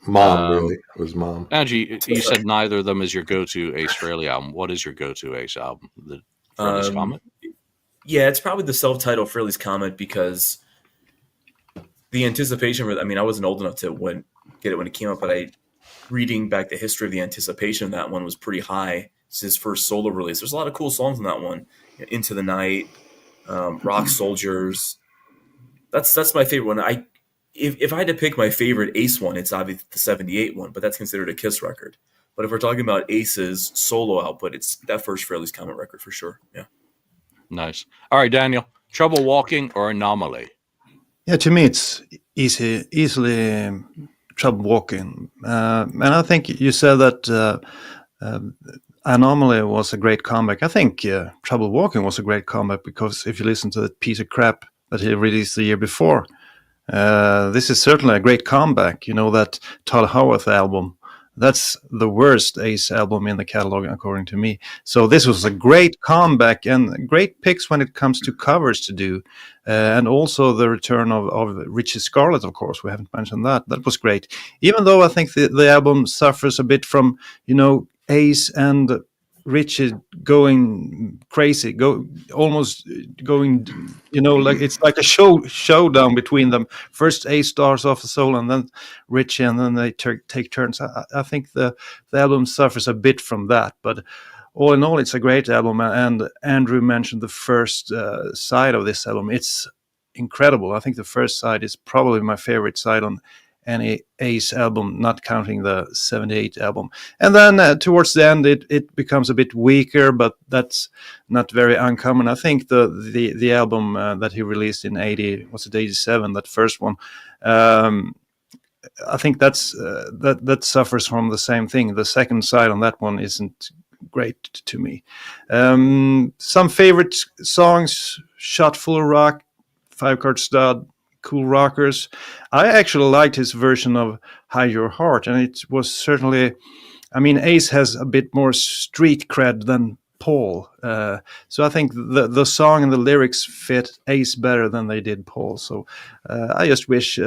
Mom really it was mom. Angie, you said neither of them is your go-to Ace Frehley album. What is your go-to Ace album? The Frehley's Comet? Yeah, it's probably the self-titled Frehley's Comet because the anticipation for I mean, I wasn't old enough to get it when it came out, but reading back the history of the anticipation of that one was pretty high. It's his first solo release. There's a lot of cool songs in that one. Into the Night, Rock Soldiers. That's my favorite one. If I had to pick my favorite Ace one, it's obviously the 78 one, but that's considered a Kiss record. But if we're talking about Ace's solo output, it's that first Frehley's Comet record for sure. Yeah. Nice. All right, Daniel. Trouble Walking or Anomaly? Yeah, to me it's easily Trouble Walking. And I think you said that Anomaly was a great comeback. I think Trouble Walking was a great comeback because if you listen to that piece of crap that he released the year before, this is certainly a great comeback. You know, that Todd Howarth album, that's the worst Ace album in the catalog, according to me. So this was a great comeback and great picks when it comes to covers to do. And also the return of Richie Scarlett, of course. We haven't mentioned that. That was great. Even though I think the album suffers a bit from, Ace and Richie going crazy, almost going, like it's like a showdown between them. First Ace stars off the solo, and then Richie, and then they take turns. I think the album suffers a bit from that, but all in all, it's a great album. And Andrew mentioned the first side of this album. It's incredible. I think the first side is probably my favorite side on any Ace album, not counting the 78 album. And then towards the end, it becomes a bit weaker, but that's not very uncommon. I think the album that he released in 87, that first one, I think that suffers from the same thing. The second side on that one isn't great to me. Some favorite songs: Shot Full of Rock, 5-Card Stud, Cool Rockers. I actually liked his version of Hide Your Heart, and it was certainly, Ace has a bit more street cred than Paul. So I think the song and the lyrics fit Ace better than they did Paul. So I just wish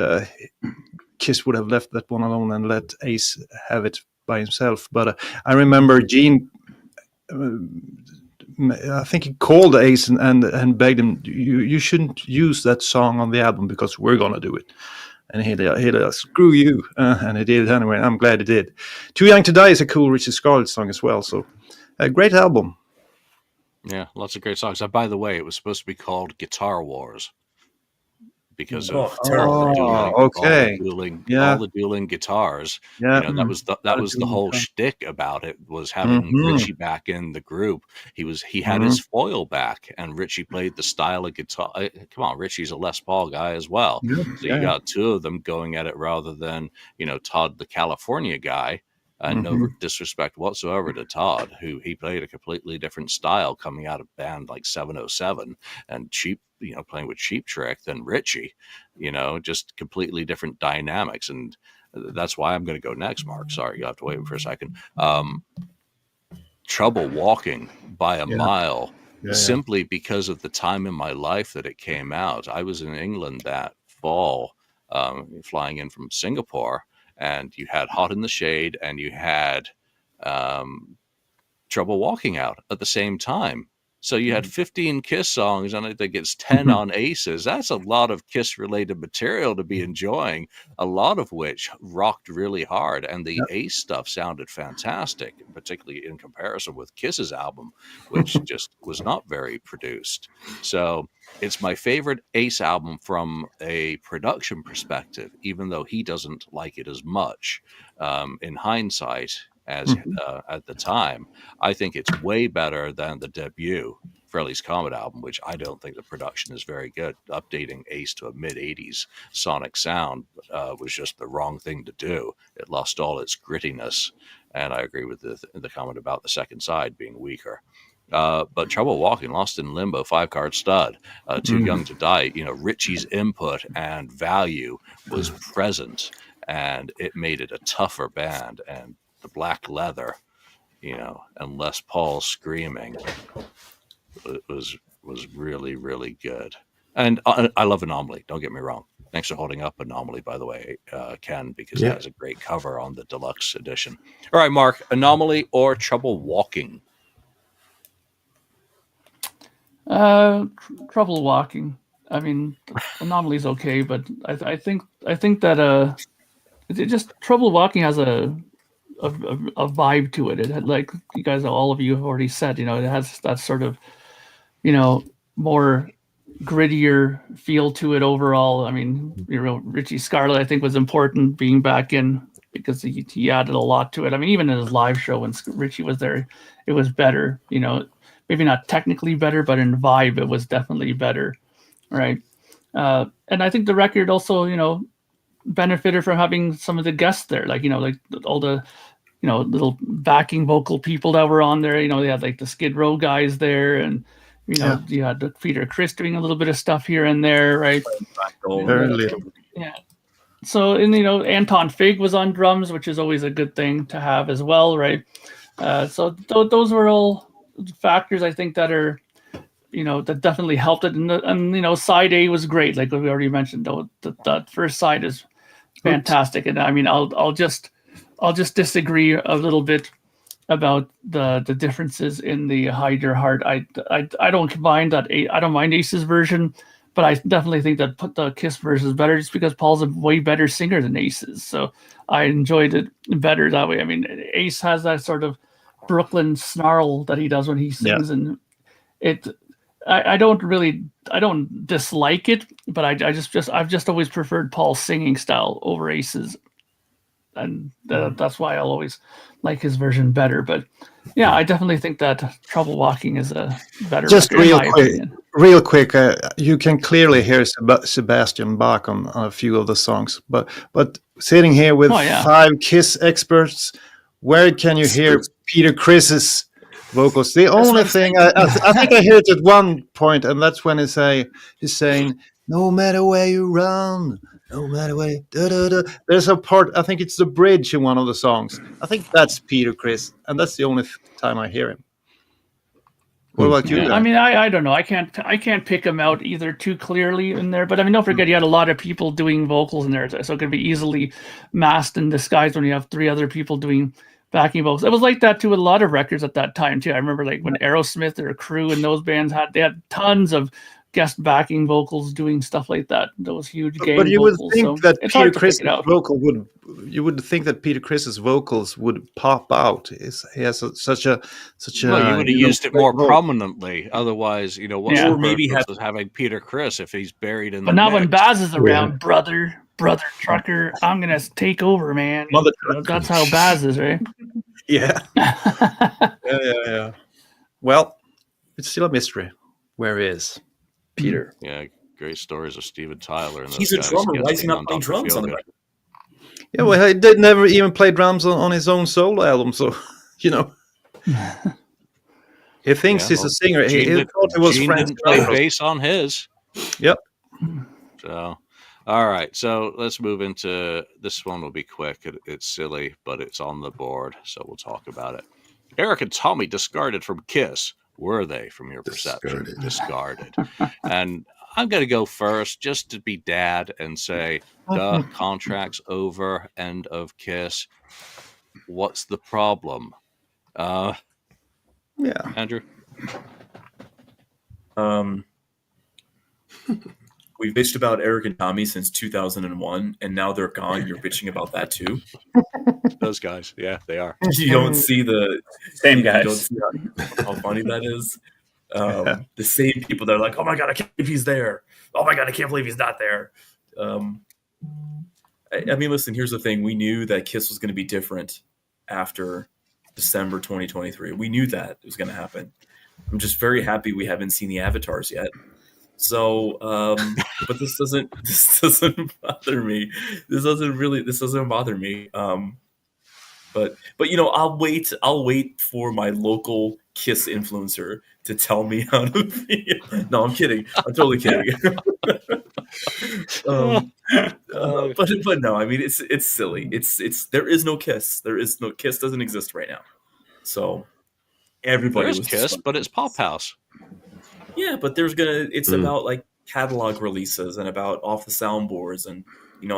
Kiss would have left that one alone and let Ace have it by himself. But I remember Gene, I think he called Ace and begged him, you shouldn't use that song on the album because we're going to do it. And he'd screw you. And he did anyway. I'm glad he did. Too Young to Die is a cool Richie Scarlett song as well. So a great album. Yeah, lots of great songs. By the way, it was supposed to be called Guitar Wars because Oh, of terrible. all the dueling, okay. all the dueling guitars. Yeah. You know, that was the whole shtick about it, was having Richie back in the group. He had his foil back, and Richie played the style of guitar. Come on, Richie's a Les Paul guy as well. So you got two of them going at it rather than, you know, Todd the California guy. No disrespect whatsoever to Todd, who he played a completely different style coming out of band like 707 and playing with Cheap Trick than Richie, you know, just completely different dynamics. And that's why I'm going to go next, Mark. Sorry, you'll have to wait for a second. Trouble Walking by a mile, simply because of the time in my life that it came out. I was in England that fall, flying in from Singapore, and you had Hot in the Shade and you had Trouble Walking out at the same time. So you had 15 Kiss songs, and I think it's 10 on Aces. That's a lot of Kiss-related material to be enjoying, a lot of which rocked really hard. And the Ace stuff sounded fantastic, particularly in comparison with Kiss's album, which just was not very produced. So it's my favorite Ace album from a production perspective, even though he doesn't like it as much. In hindsight, as at the time, I think it's way better than the debut Frehley's Comet album, which I don't think the production is very good. Updating Ace to a mid-80s sonic sound was just the wrong thing to do. It lost all its grittiness, and I agree with the comment about the second side being weaker. But Trouble Walking, Lost in Limbo, 5-card stud, Too Young to Die, you know, Richie's input and value was present, and it made it a tougher band. And the black leather, you know, and Les Paul screaming, it was really, really good. And I love Anomaly, don't get me wrong. Thanks for holding up Anomaly, by the way, Ken, because that has a great cover on the deluxe edition. All right, Mark, Anomaly or Trouble Walking? Trouble Walking. I mean, Anomaly's okay, but I think that it just Trouble Walking has a vibe to it. It had, like you guys, all of you have already said, you know, it has that sort of, you know, more grittier feel to it overall. I mean, you know, Richie Scarlett, I think, was important being back in because he added a lot to it. I mean, even in his live show when Richie was there, it was better, you know, maybe not technically better, but in vibe, it was definitely better. Right. And I think the record also, you know, benefited from having some of the guests there, like, you know, like all the, you know, little backing vocal people that were on there. You know, they had like the Skid Row guys there, and you know, you had Peter Criss doing a little bit of stuff here and there, right? Very little. Yeah. So, and you know, Anton Fig was on drums, which is always a good thing to have as well, right? So those were all factors I think that are, you know, that definitely helped it. And you know, side A was great, like we already mentioned. Though that first side is fantastic, and I mean, I'll just disagree a little bit about the differences in the Hide Your Heart. I don't mind that. I don't mind Ace's version, but I definitely think that the Kiss version is better, just because Paul's a way better singer than Ace's. So I enjoyed it better that way. I mean, Ace has that sort of Brooklyn snarl that he does when he sings, and it. I don't dislike it, but I've just always preferred Paul's singing style over Ace's, and that's why I'll always like his version better. But yeah, I definitely think that Trouble Walking is a better. Just record, real quick, you can clearly hear Sebastian Bach on a few of the songs, but sitting here with 5 Kiss experts, where can you hear Peter Criss's vocals? The only thing I think I heard at one point, and that's when he's saying, "No matter where you run, no matter where." There's a part, I think it's the bridge in one of the songs. I think that's Peter Criss, and that's the only time I hear him. What about you? I mean, I don't know. I can't pick him out either too clearly in there. But I mean, don't forget, you had a lot of people doing vocals in there, so it could be easily masked and disguised when you have 3 other people doing backing vocals. It was like that too with a lot of records at that time too. I remember like when Aerosmith or Crew and those bands had tons of guest backing vocals doing stuff like that. Those huge gang But you would vocals. think So that it's Peter hard to pick Chris' it out. vocal would. You would think that Peter Chris's vocals would pop out. He has such a. Well, you would have used it more prominently. Otherwise, what's Yeah. the Or maybe purpose have- of having Peter Chris if he's buried in But the now when mix? Baz is around, brother trucker, I'm gonna take over, man. Mother That's how Baz is, right? Yeah. Yeah. Well, it's still a mystery. Where is Peter? Yeah, great stories of Steven Tyler. And He's those a guys drummer guesting rising up on playing Dr. drums on the Feelgood. record. Yeah, well, he did never even play drums on his own solo album, so he thinks he's a singer. He thought he was Gene Frank didn't play Sinatra. bass on his. Yep. So, all right. So let's move into this one. Will be quick. It's silly, but it's on the board, so we'll talk about it. Eric and Tommy discarded from Kiss. Were they, from your perception, discarded? And I'm going to go first, just to be dad and say, the contract's over. End of Kiss. What's the problem? Yeah. Andrew? We've bitched about Eric and Tommy since 2001, and now they're gone. You're bitching about that too. Those guys. Yeah, they are. You don't see the Same guys. You don't see how funny that is. The same people that are like, "Oh my god, I can't believe he's there. Oh my god, I can't believe he's not there." I mean, listen. Here's the thing: we knew that Kiss was going to be different after December 2023. We knew that it was going to happen. I'm just very happy we haven't seen the avatars yet. So, but this doesn't bother me. This doesn't bother me. But I'll wait for my local Kiss influencer to tell me how to feel. No, I'm kidding. I'm totally kidding. But no, I mean it's silly. It's there is no Kiss. Kiss doesn't exist right now. So everybody There is was Kiss, but it's Pop House. Yeah, but it's about like catalog releases and about off the soundboards and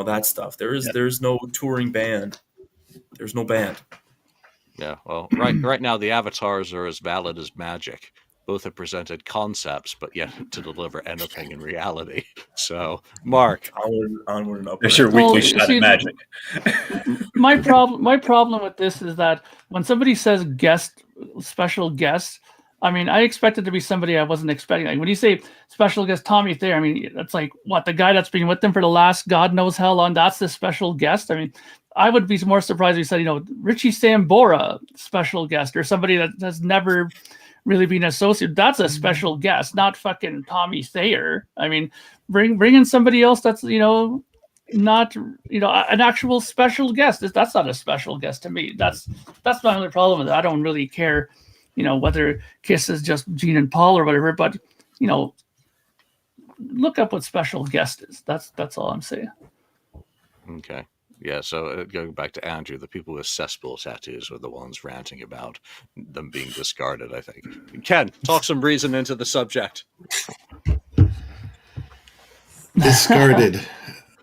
that stuff. There's no touring band. There's no band. Yeah, well, right now the avatars are as valid as magic. Both have presented concepts, but yet to deliver anything in reality. So, Mark, onward and upward. There's your weekly shot at magic. My problem with this is that when somebody says special guest, I mean, I expect it to be somebody I wasn't expecting. Like when you say special guest Tommy Thayer, I mean, that's like what, the guy that's been with them for the last God knows how long, that's the special guest. I mean, I would be more surprised if you said, Richie Sambora, special guest, or somebody that has never really been associated. That's a special guest, not fucking Tommy Thayer. I mean, bring in somebody else that's, not, an actual special guest. That's not a special guest to me. That's my only problem with it. I don't really care, whether Kiss is just Gene and Paul or whatever, but, look up what special guest is. That's all I'm saying. okay. Yeah, so going back to Andrew, the people with cesspool tattoos were the ones ranting about them being discarded, I think. Ken, talk some reason into the subject. Discarded.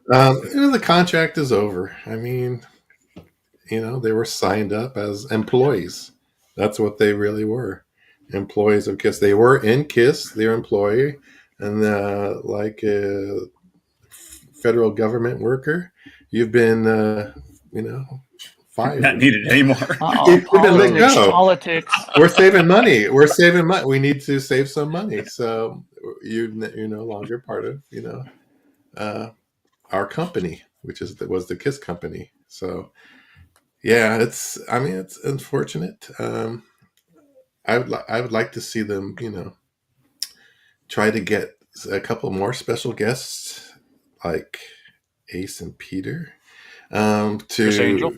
The contract is over. I mean, they were signed up as employees. That's what they really were. Employees of Kiss. They were in Kiss, their employee, and like a federal government worker. You've been, fired. Not needed anymore. You've been let go. Politics. We're saving money. We need to save some money. So you're no longer part of, our company, which was the Kiss company. So yeah, it's unfortunate. I would like to see them, try to get a couple more special guests like Ace and Peter. Chris Angel?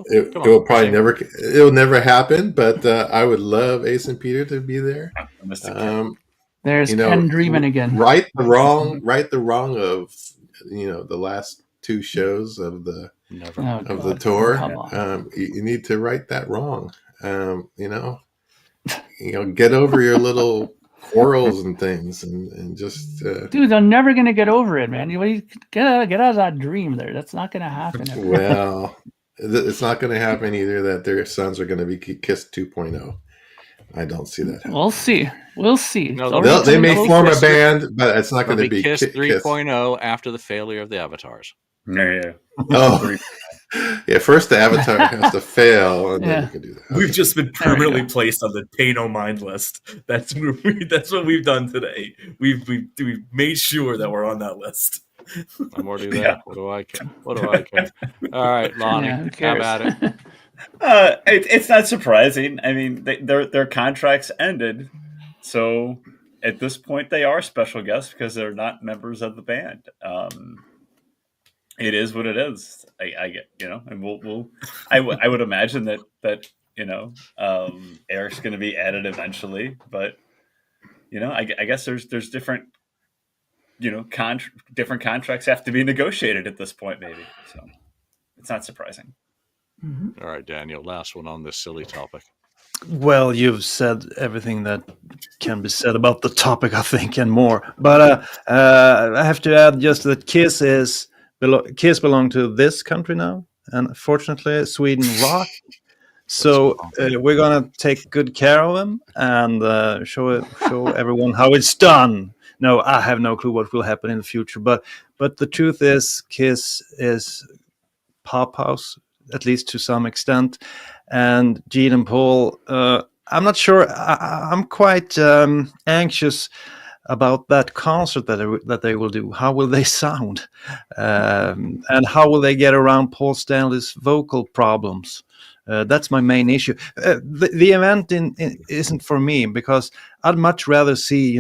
It will probably it'll never happen, but I would love Ace and Peter to be there. There's Ken dreaming again. Right the wrong of the last two shows of the the tour. You need to right that wrong. Get over your little quarrels and things, and just dude, they're never gonna get over it, man. You get out of that dream there. That's not gonna happen. Well, it's not going to happen either. That their sons are going to be Kiss 2.0. I don't see that happening. We'll see. We'll see. No, They may form a Kiss band, but it's not It'll going to be be Kiss Kiss. 3.0 after the failure of the Avatars. Yeah. Oh, yeah. First, the Avatar has to fail, and then you can do that. We've just been There we permanently go. placed on the pay no mind list. That's what we've done today. We've made sure that we're on that list. I'm already there. Yeah. What do I care? What do I care? All right, Lonnie, Yeah, who how cares? about it? It's not surprising. I mean, their contracts ended, so at this point they are special guests because they're not members of the band. It is what it is. I get, and I would imagine that Eric's going to be added eventually, but I guess there's different different contracts have to be negotiated at this point, maybe. So it's not surprising. All right, Daniel, last one on this silly topic. Well, you've said everything that can be said about the topic, I think, and more. But I have to add just that Kiss belong to this country now, and fortunately, Sweden rock. So we're gonna take good care of them and show everyone how it's done. No, I have no clue what will happen in the future, but the truth is, Kiss is pop house, at least to some extent. And Gene and Paul, I'm not sure. I'm quite anxious about that concert that they will do. How will they sound, and how will they get around Paul Stanley's vocal problems? That's my main issue. The event isn't for me because I'd much rather see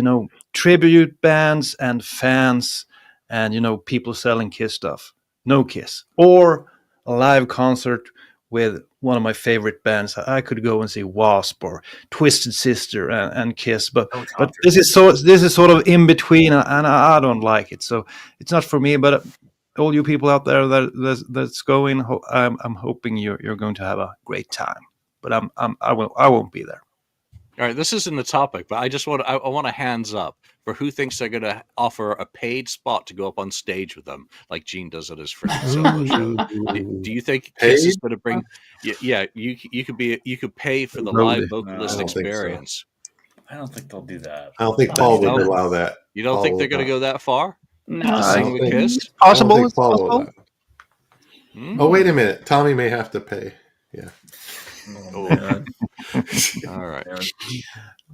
tribute bands and fans and people selling Kiss stuff. No Kiss, or a live concert with one of my favorite bands. I could go and see Wasp or Twisted Sister and Kiss, but this is sort of in between, and I don't like it. So it's not for me. But all you people out there that's going, I'm hoping you're going to have a great time. But I won't be there. All right, this isn't the topic, but I want a hands up for who thinks they're going to offer a paid spot to go up on stage with them, like Gene does at his Frehley solo show. Do you think Kiss is going to bring? Yeah, you could pay for the live vocalist experience. I don't think they'll do that. I don't think Paul would allow that. You don't think they're going to go that far? No, Sing with Kiss? Possible. It's possible. Oh, wait a minute. Tommy may have to pay. Yeah. Oh, man. All right.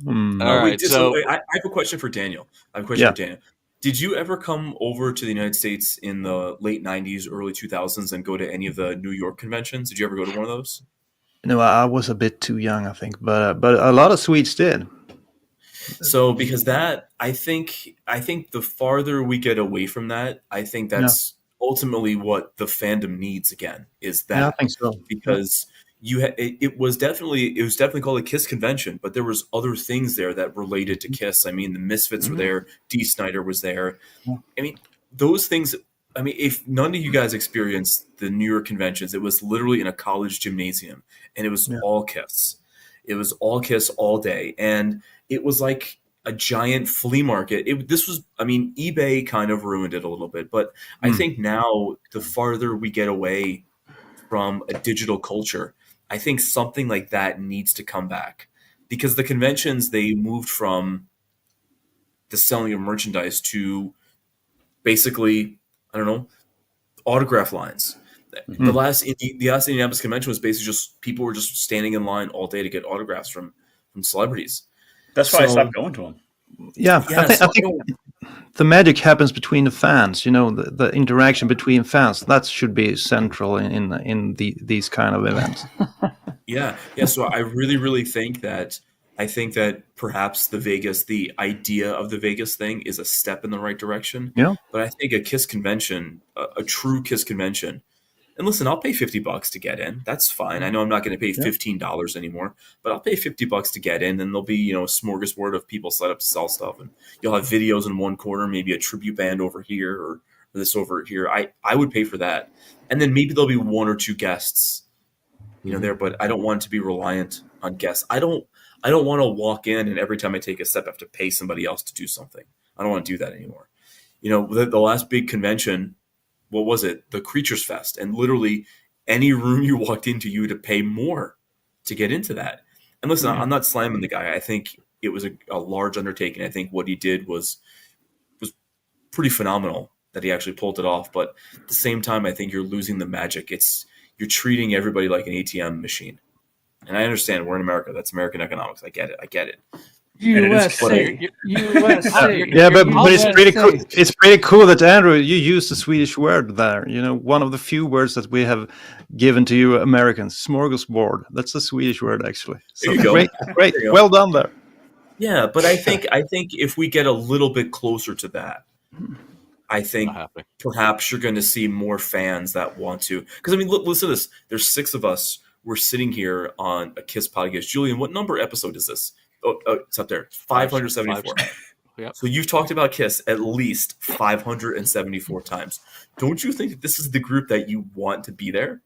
All right. So I have a question for Daniel. Did you ever come over to the United States in the late 90s, early 2000s and go to any of the New York conventions? Did you ever go to one of those? No, I was a bit too young, I think, but a lot of Swedes did. So because that, I think the farther we get away from that, I think that's ultimately what the fandom needs again, is that. Yeah, I think so. Because it was definitely called a Kiss convention, but there was other things there that related to Kiss. I mean, the Misfits were there, Dee Snider was there. Yeah. I mean, those things. I mean, if none of you guys experienced the New York conventions, it was literally in a college gymnasium, and it was all Kiss. It was all Kiss all day, and it was like a giant flea market. eBay kind of ruined it a little bit, but I think now the farther we get away from a digital culture, I think something like that needs to come back, because the conventions, they moved from the selling of merchandise to basically, I don't know, autograph lines. The last Indianapolis convention was basically just people were just standing in line all day to get autographs from celebrities. That's why I stopped going to them. Yeah, I think the magic happens between the fans. The interaction between fans, that should be central in these kind of events. Yeah. So I really, really think that perhaps the idea of the Vegas thing is a step in the right direction. Yeah. But I think a Kiss convention, a true Kiss convention, and listen, I'll pay $50 to get in. That's fine. I know I'm not going to pay $15 anymore, but I'll pay $50 to get in, and there'll be, a smorgasbord of people set up to sell stuff, and you'll have videos in one corner, maybe a tribute band over here or this over here. I would pay for that, and then maybe there'll be one or two guests, there. But I don't want to be reliant on guests. I don't want to walk in and every time I take a step I have to pay somebody else to do something. I don't want to do that anymore. The last big convention, what was it? The Creatures Fest. And literally any room you walked into, you had to pay more to get into that. And listen, I'm not slamming the guy. I think it was a large undertaking. I think what he did was pretty phenomenal that he actually pulled it off. But at the same time, I think you're losing the magic. You're treating everybody like an ATM machine. And I understand we're in America. That's American economics. I get it. USA. Yeah, but it's pretty cool. It's pretty cool that Andrew, you used the Swedish word there. You know, one of the few words that we have given to you Americans, smorgasbord. That's the Swedish word, actually. So there you go. Great. Well done there. Yeah, but I think if we get a little bit closer to that, I think perhaps you're going to see more fans that want to. Because I mean, listen to this. There's 6 of us. We're sitting here on a KISS podcast. Julian, what number episode is this? Oh, it's up there. 574. Yep. So you've talked about KISS at least 574 times. Don't you think that this is the group that you want to be there?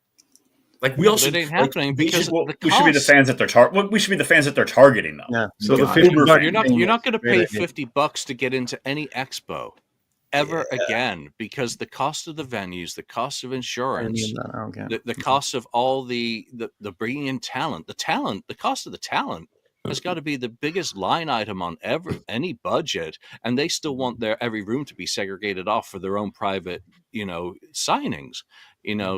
Like we all should. It ain't happening because we should be the fans that they're we should be the fans that they're targeting, though. Yeah. So you're not going to pay $50 to get into any expo ever again, because the cost of the venues, the cost of insurance, the cost of all the bringing in talent, the cost of the talent has got to be the biggest line item on any budget, and they still want every room to be segregated off for their own private, signings.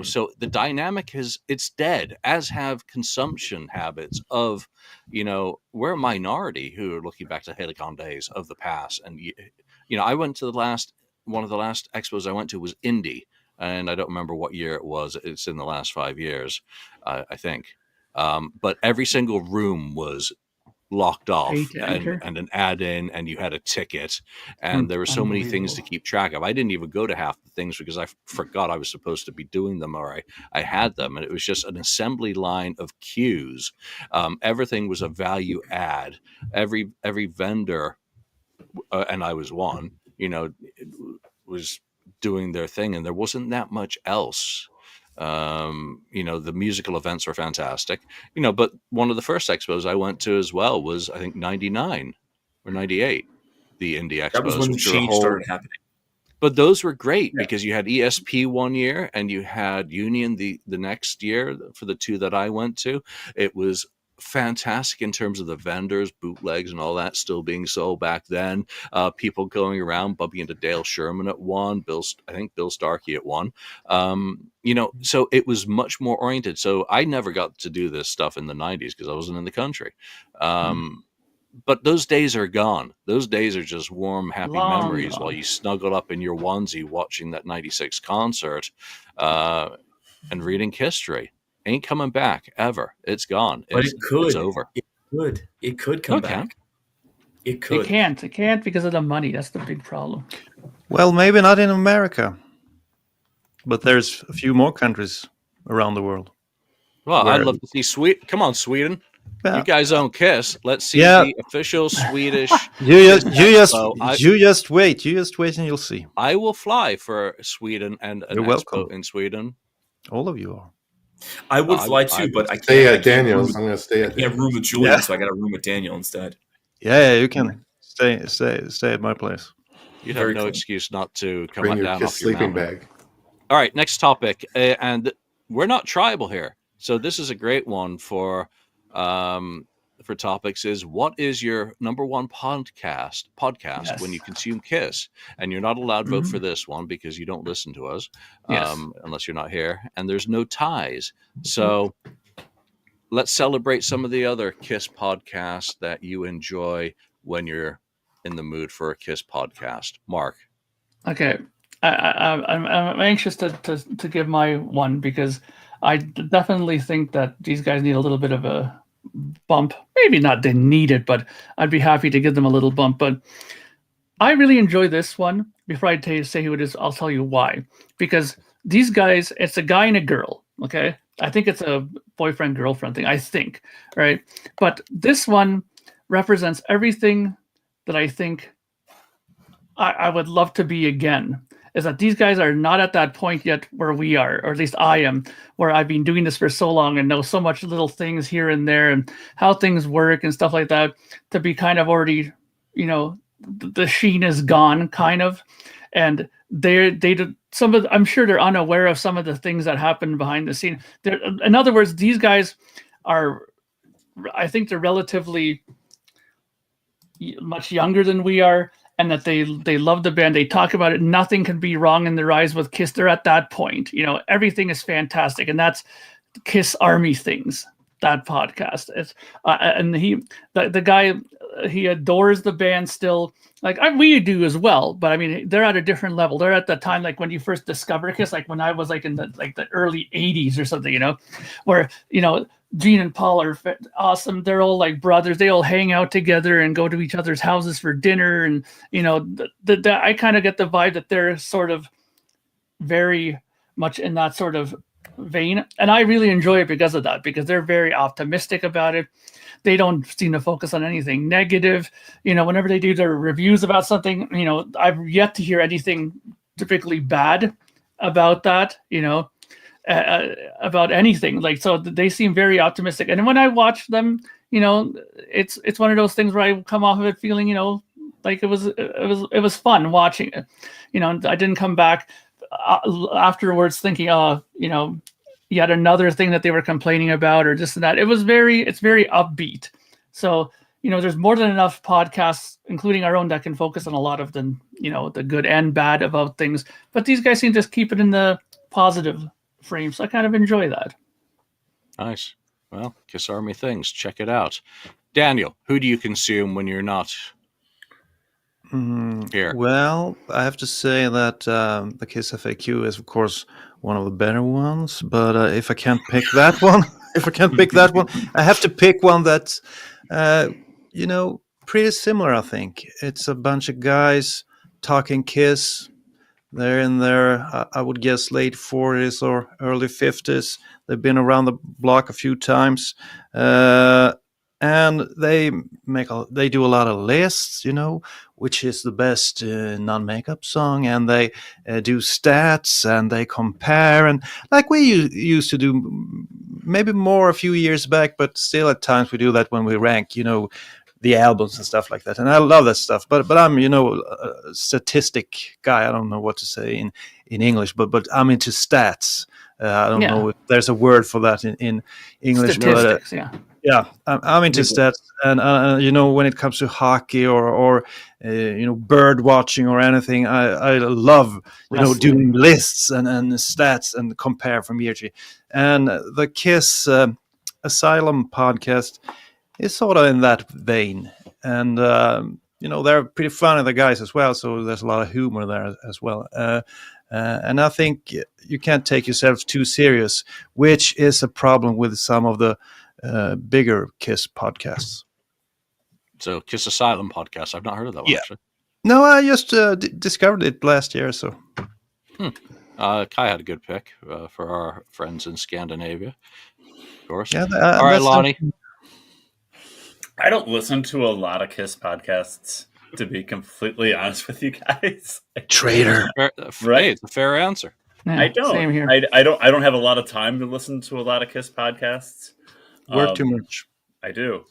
So the dynamic it's dead, as have consumption habits of, we're a minority who are looking back to Helicon days of the past. And, I went to one of the last expos I went to was Indie, and I don't remember what year it was. It's in the last 5 years, I think. But every single room was locked off and an add-in, and you had a ticket, and there were so many things to keep track of. I didn't even go to half the things because I forgot I was supposed to be doing them, or I had them, and it was just an assembly line of queues. Everything was a value add. Every vendor, and I was one, was doing their thing, and there wasn't that much else. The musical events were fantastic, but one of the first expos I went to as well was, I think, 99 or 98, the Indie Expos. That was when the change started happening. But those were great because you had ESP one year and you had Union the next year for the 2 that I went to. It was fantastic in terms of the vendors, bootlegs, and all that still being sold back then. People going around, bumping into Dale Sherman at one, I think Bill Starkey at one. So it was much more oriented. So I never got to do this stuff in the 90s because I wasn't in the country. But those days are gone. Those days are just warm, happy memories while you snuggled up in your onesie watching that 96 concert and reading history. Ain't coming back ever. It's gone. But it could. It's over. It could come back. It could. It can't because of the money. That's the big problem. Well, maybe not in America, but there's a few more countries around the world. Well, I'd love to see Sweden. Come on, Sweden. Yeah. You guys own KISS. Let's see the official Swedish. You just wait. You just wait, and you'll see. I will fly for Sweden and an expo in Sweden. All of you are. I would fly too, but I can't. Stay at Daniel's. I'm going to stay at. I can't room with Julian, so I got a room with Daniel instead. Yeah, you can stay at my place. You have no excuse not to come down off your sleeping bag. All right, next topic, and we're not tribal here, so this is a great one for topics. Is what is your number one podcast when you consume KISS? And you're not allowed to vote for this one because you don't listen to us unless you're not here, and there's no ties. So let's celebrate some of the other KISS podcasts that you enjoy when you're in the mood for a KISS podcast. Mark. Okay, I'm anxious to give my one because I definitely think that these guys need a little bit of a bump. Maybe not they need it, but I'd be happy to give them a little bump. But I really enjoy this one. Before I say who it is, I'll tell you why. Because these guys, it's a guy and a girl, okay? I think it's a boyfriend-girlfriend thing, I think, right? But this one represents everything that I think I would love to be again. Is that these guys are not at that point yet where we are, or at least I am, where I've been doing this for so long and know so much little things here and there and how things work and stuff like that, to be kind of already, the sheen is gone, kind of. And I'm sure they're unaware of some of the things that happen behind the scene. In other words, these guys are I think they're relatively much younger than we are, and that they love the band. They talk about it. Nothing can be wrong in their eyes with Kiss. They're at that point. You know, everything is fantastic, and that's Kiss Army Things. That podcast. It's and the guy, he adores the band still. Like we do as well, but I mean, they're at a different level. They're at the time like when you first discovered Kiss, like when I was like in the early '80s or something, you know, where Gene and Paul are awesome. They're all like brothers. They all hang out together and go to each other's houses for dinner. And, I kind of get the vibe that they're sort of very much in that sort of vein. And I really enjoy it because of that, because they're very optimistic about it. They don't seem to focus on anything negative. Whenever they do their reviews about something, I've yet to hear anything typically bad about that, about anything. Like, so they seem very optimistic. And when I watch them, it's one of those things where I come off of it feeling, like it was fun watching it. I didn't come back afterwards thinking, yet another thing that they were complaining about or this and that. It's very upbeat. So, there's more than enough podcasts, including our own, that can focus on a lot of the good and bad about things. But these guys seem to just keep it in the positive frame. So I kind of enjoy that. Nice. Well, Kiss Army Things. Check it out. Daniel, who do you consume when you're not here? Well, I have to say that the KissFAQ is, of course, one of the better ones. But if I can't pick that one, I have to pick one that's, pretty similar, I think. It's a bunch of guys talking Kiss. They're in their, I would guess, late 40s or early 50s. They've been around the block a few times. And they do a lot of lists, which is the best non-makeup song, and they do stats and they compare, and like we used to do, maybe more a few years back, but still at times we do that when we rank, the albums and stuff like that. And I love that stuff, but I'm a statistic guy. I don't know what to say in English, but I'm into stats. I don't know if there's a word for that in English. Statistics, Yeah, I'm into stats, and when it comes to hockey or bird watching or anything, I love doing lists and stats and compare from year to year. And the Kiss Asylum podcast is sort of in that vein, and they're pretty funny, the guys, as well. So there's a lot of humor there as well. And I think you can't take yourself too serious, which is a problem with some of the bigger Kiss podcasts. So Kiss Asylum podcast. I've not heard of that one, actually. No, I just discovered it last year. So Kai had a good pick for our friends in Scandinavia, of course. Yeah, all right, Lonnie. I don't listen to a lot of Kiss podcasts, to be completely honest with you guys. Traitor. Right, it's a fair answer. Yeah, I don't. Same here. I don't have a lot of time to listen to a lot of Kiss podcasts. Work too much. I do.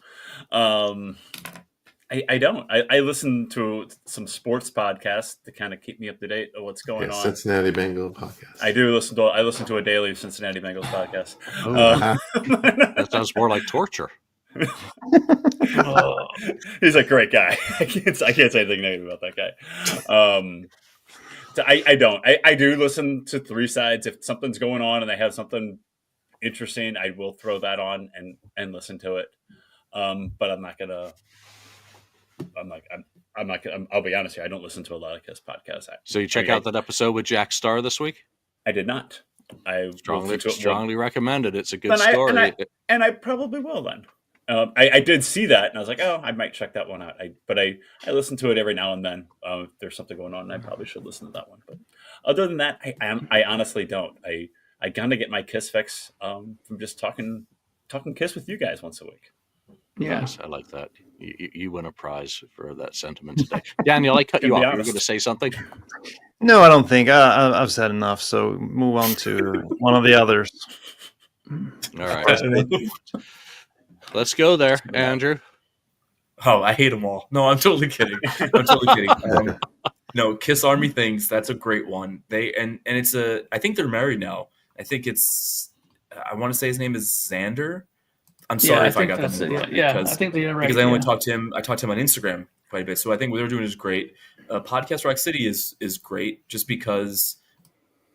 I don't. I listen to some sports podcasts to kind of keep me up to date of what's going on. Cincinnati Bengals podcast. I do listen to. I listen to a daily Cincinnati Bengals podcast. That sounds more like torture. He's a great guy. I can't say anything negative about that guy. So I don't. I do listen to three sides. If something's going on and they have something interesting, I will throw that on and listen to it. But I'm not gonna. I'll be honest here. I don't listen to a lot of Kiss podcasts. So you check out that episode with Jack Starr this week? I did not. I strongly recommend it. It's a good story. And I probably will then. I did see that, and I was like, oh, I might check that one out. But I listen to it every now and then. If there's something going on, and I probably should listen to that one. But other than that, I honestly don't. I kind of get my Kiss fix from just talking Kiss with you guys once a week. Yeah, nice. I like that. You win a prize for that sentiment today. Daniel, I cut you off. You were going to say something? No, I don't think. I've said enough, so move on to one of the others. All right. Let's go there, Andrew. Oh, I hate them all. No, I'm totally kidding. No, Kiss Army Things. That's a great one. And it's I think they're married now. I think I want to say his name is Xander. I'm sorry if I think got that's them it. wrong. Yeah, I think you're right. Because I only talked to him. I talked to him on Instagram quite a bit. So I think what they're doing is great. Podcast Rock City is great just because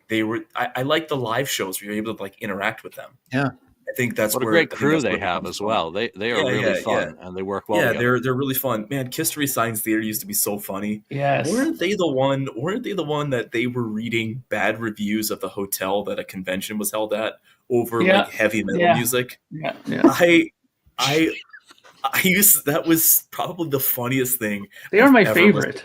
they were. I like the live shows where you're able to like interact with them. Yeah. I think that's What a where great I think crew that's they where it have becomes as fun. well. They are really fun and they work well together. They're really fun. Man, Kiss Science Theater used to be so funny. Yes. Weren't they the one that they were reading bad reviews of the hotel that a convention was held at over like heavy metal music? Yeah. I used that was probably the funniest thing. They are my favorite.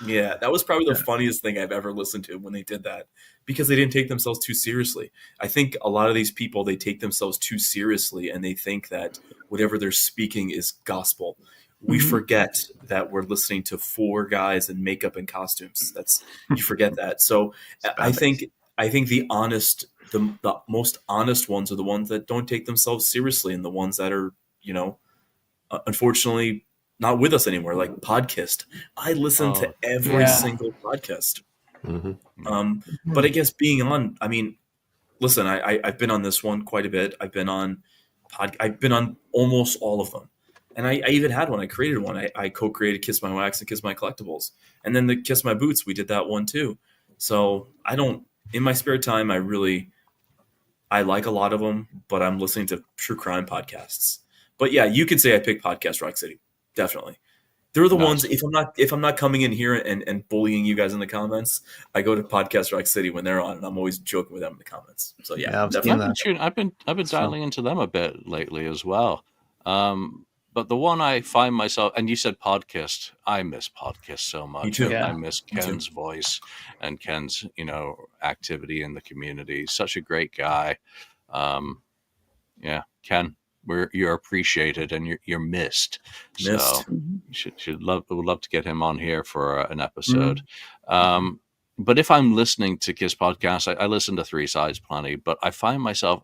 Yeah, that was probably the funniest thing I've ever listened to when they did that, because they didn't take themselves too seriously. I think a lot of these people, they take themselves too seriously and they think that whatever they're speaking is gospel. We forget that we're listening to 4 guys in makeup and costumes. You forget that. So I think the most honest ones are the ones that don't take themselves seriously, and the ones that are, unfortunately not with us anymore, like podcast. I listen to every single podcast. But I guess being on, I mean, listen, I've been on this one quite a bit. I've been on almost all of them. And I even had one. I created one. I co-created Kiss My Wax and Kiss My Collectibles. And then the Kiss My Boots, we did that one too. So in my spare time, I like a lot of them, but I'm listening to true crime podcasts. But yeah, you could say I picked Podcast Rock City. Definitely. They're the ones, if I'm not coming in here and bullying you guys in the comments, I go to Podcast Rock City when they're on, and I'm always joking with them in the comments. So yeah, I've been dialing into them a bit lately as well. But the one I find myself, and you said podcast, I miss podcast so much. Me too. I miss Ken's voice and Ken's, activity in the community. Such a great guy. Ken, you're appreciated and you're missed. So would love to get him on here for an episode. But if I'm listening to Kiss podcasts, I listen to Three Sides plenty, but I find myself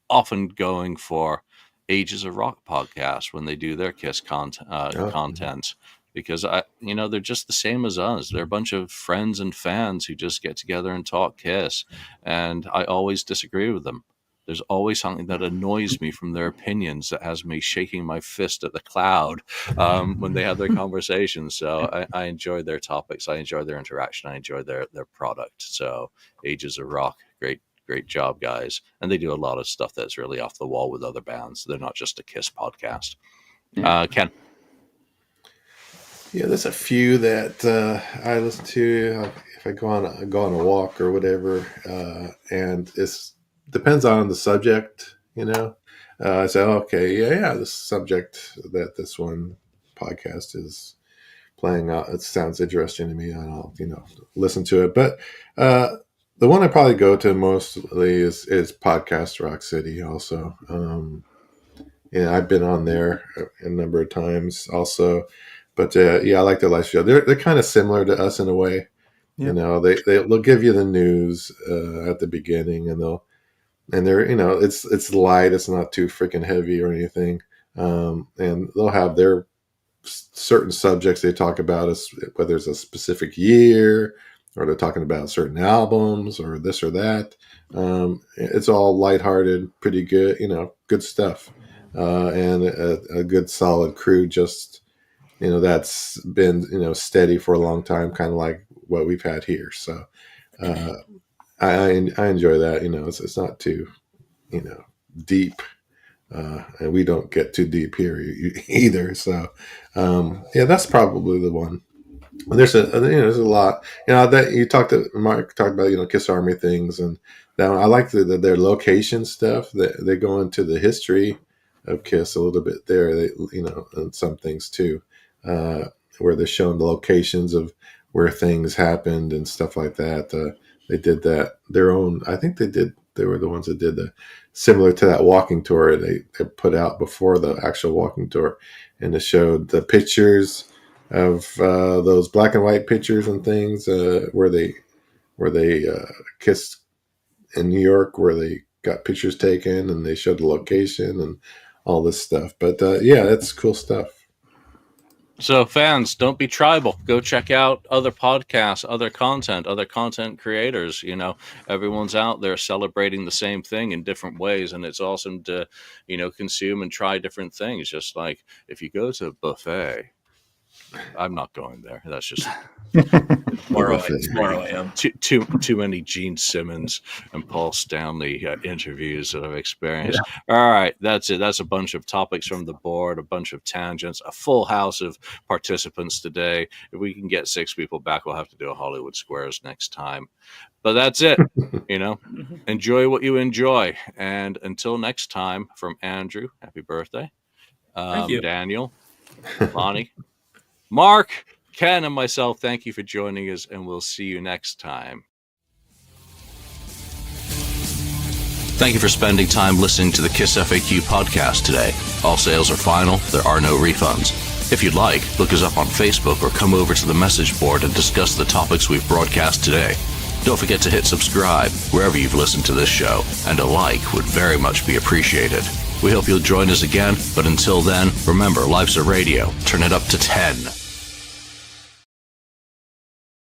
often going for Ages of Rock podcast when they do their Kiss content, because they're just the same as us. They're a bunch of friends and fans who just get together and talk Kiss, and I always disagree with them. There's always something that annoys me from their opinions that has me shaking my fist at the cloud when they have their conversations. So I enjoy their topics. I enjoy their interaction. I enjoy their product. So Ages of Rock, great job, guys. And they do a lot of stuff that's really off the wall with other bands. They're not just a Kiss podcast. Ken? Yeah, there's a few that I listen to if I go on a walk or whatever, and it's depends on the subject, I say, okay, this subject that this one podcast is playing out, it sounds interesting to me, and I'll, listen to it. But the one I probably go to mostly is Podcast Rock City also. I've been on there a number of times also. But I like their live show. They're kind of similar to us in a way. Yeah. They'll give you the news at the beginning, and they're it's light. It's not too freaking heavy or anything. And they'll have their certain subjects they talk about, whether it's a specific year or they're talking about certain albums or this or that. It's all lighthearted, pretty good, good stuff, and a good solid crew. Just that's been steady for a long time, kind of like what we've had here. So I enjoy that. It's not too deep, and we don't get too deep here either. So that's probably the one. There's there's a lot that Mark talked about Kiss Army things, and that I like their location stuff. That they go into the history of Kiss a little bit there. They and some things too, where they're showing the locations of where things happened and stuff like that. They did that their own. I think they were the ones that did similar to that walking tour they put out before the actual walking tour, and it showed the pictures of those black and white pictures and things where they kissed in New York, where they got pictures taken, and they showed the location and all this stuff. But it's cool stuff. So fans, don't be tribal. Go check out other podcasts, other content creators. You know, everyone's out there celebrating the same thing in different ways, and it's awesome to, consume and try different things. Just like if you go to a buffet, I'm not going there. That's just tomorrow I am. Too many Gene Simmons and Paul Stanley interviews that I've experienced. Yeah. All right, that's it. That's a bunch of topics from the board, a bunch of tangents, a full house of participants today. If we can get 6 people back, we'll have to do a Hollywood Squares next time. But that's it. Enjoy what you enjoy. And until next time, from Andrew, happy birthday. Thank you. Daniel, Lonnie, Mark, Ken, and myself, thank you for joining us, and we'll see you next time. Thank you for spending time listening to the KissFAQ podcast today. All sales are final. There are no refunds. If you'd like, look us up on Facebook or come over to the message board and discuss the topics we've broadcast today. Don't forget to hit subscribe wherever you've listened to this show, and a like would very much be appreciated. We hope you'll join us again, but until then, remember, life's a radio. Turn it up to 10.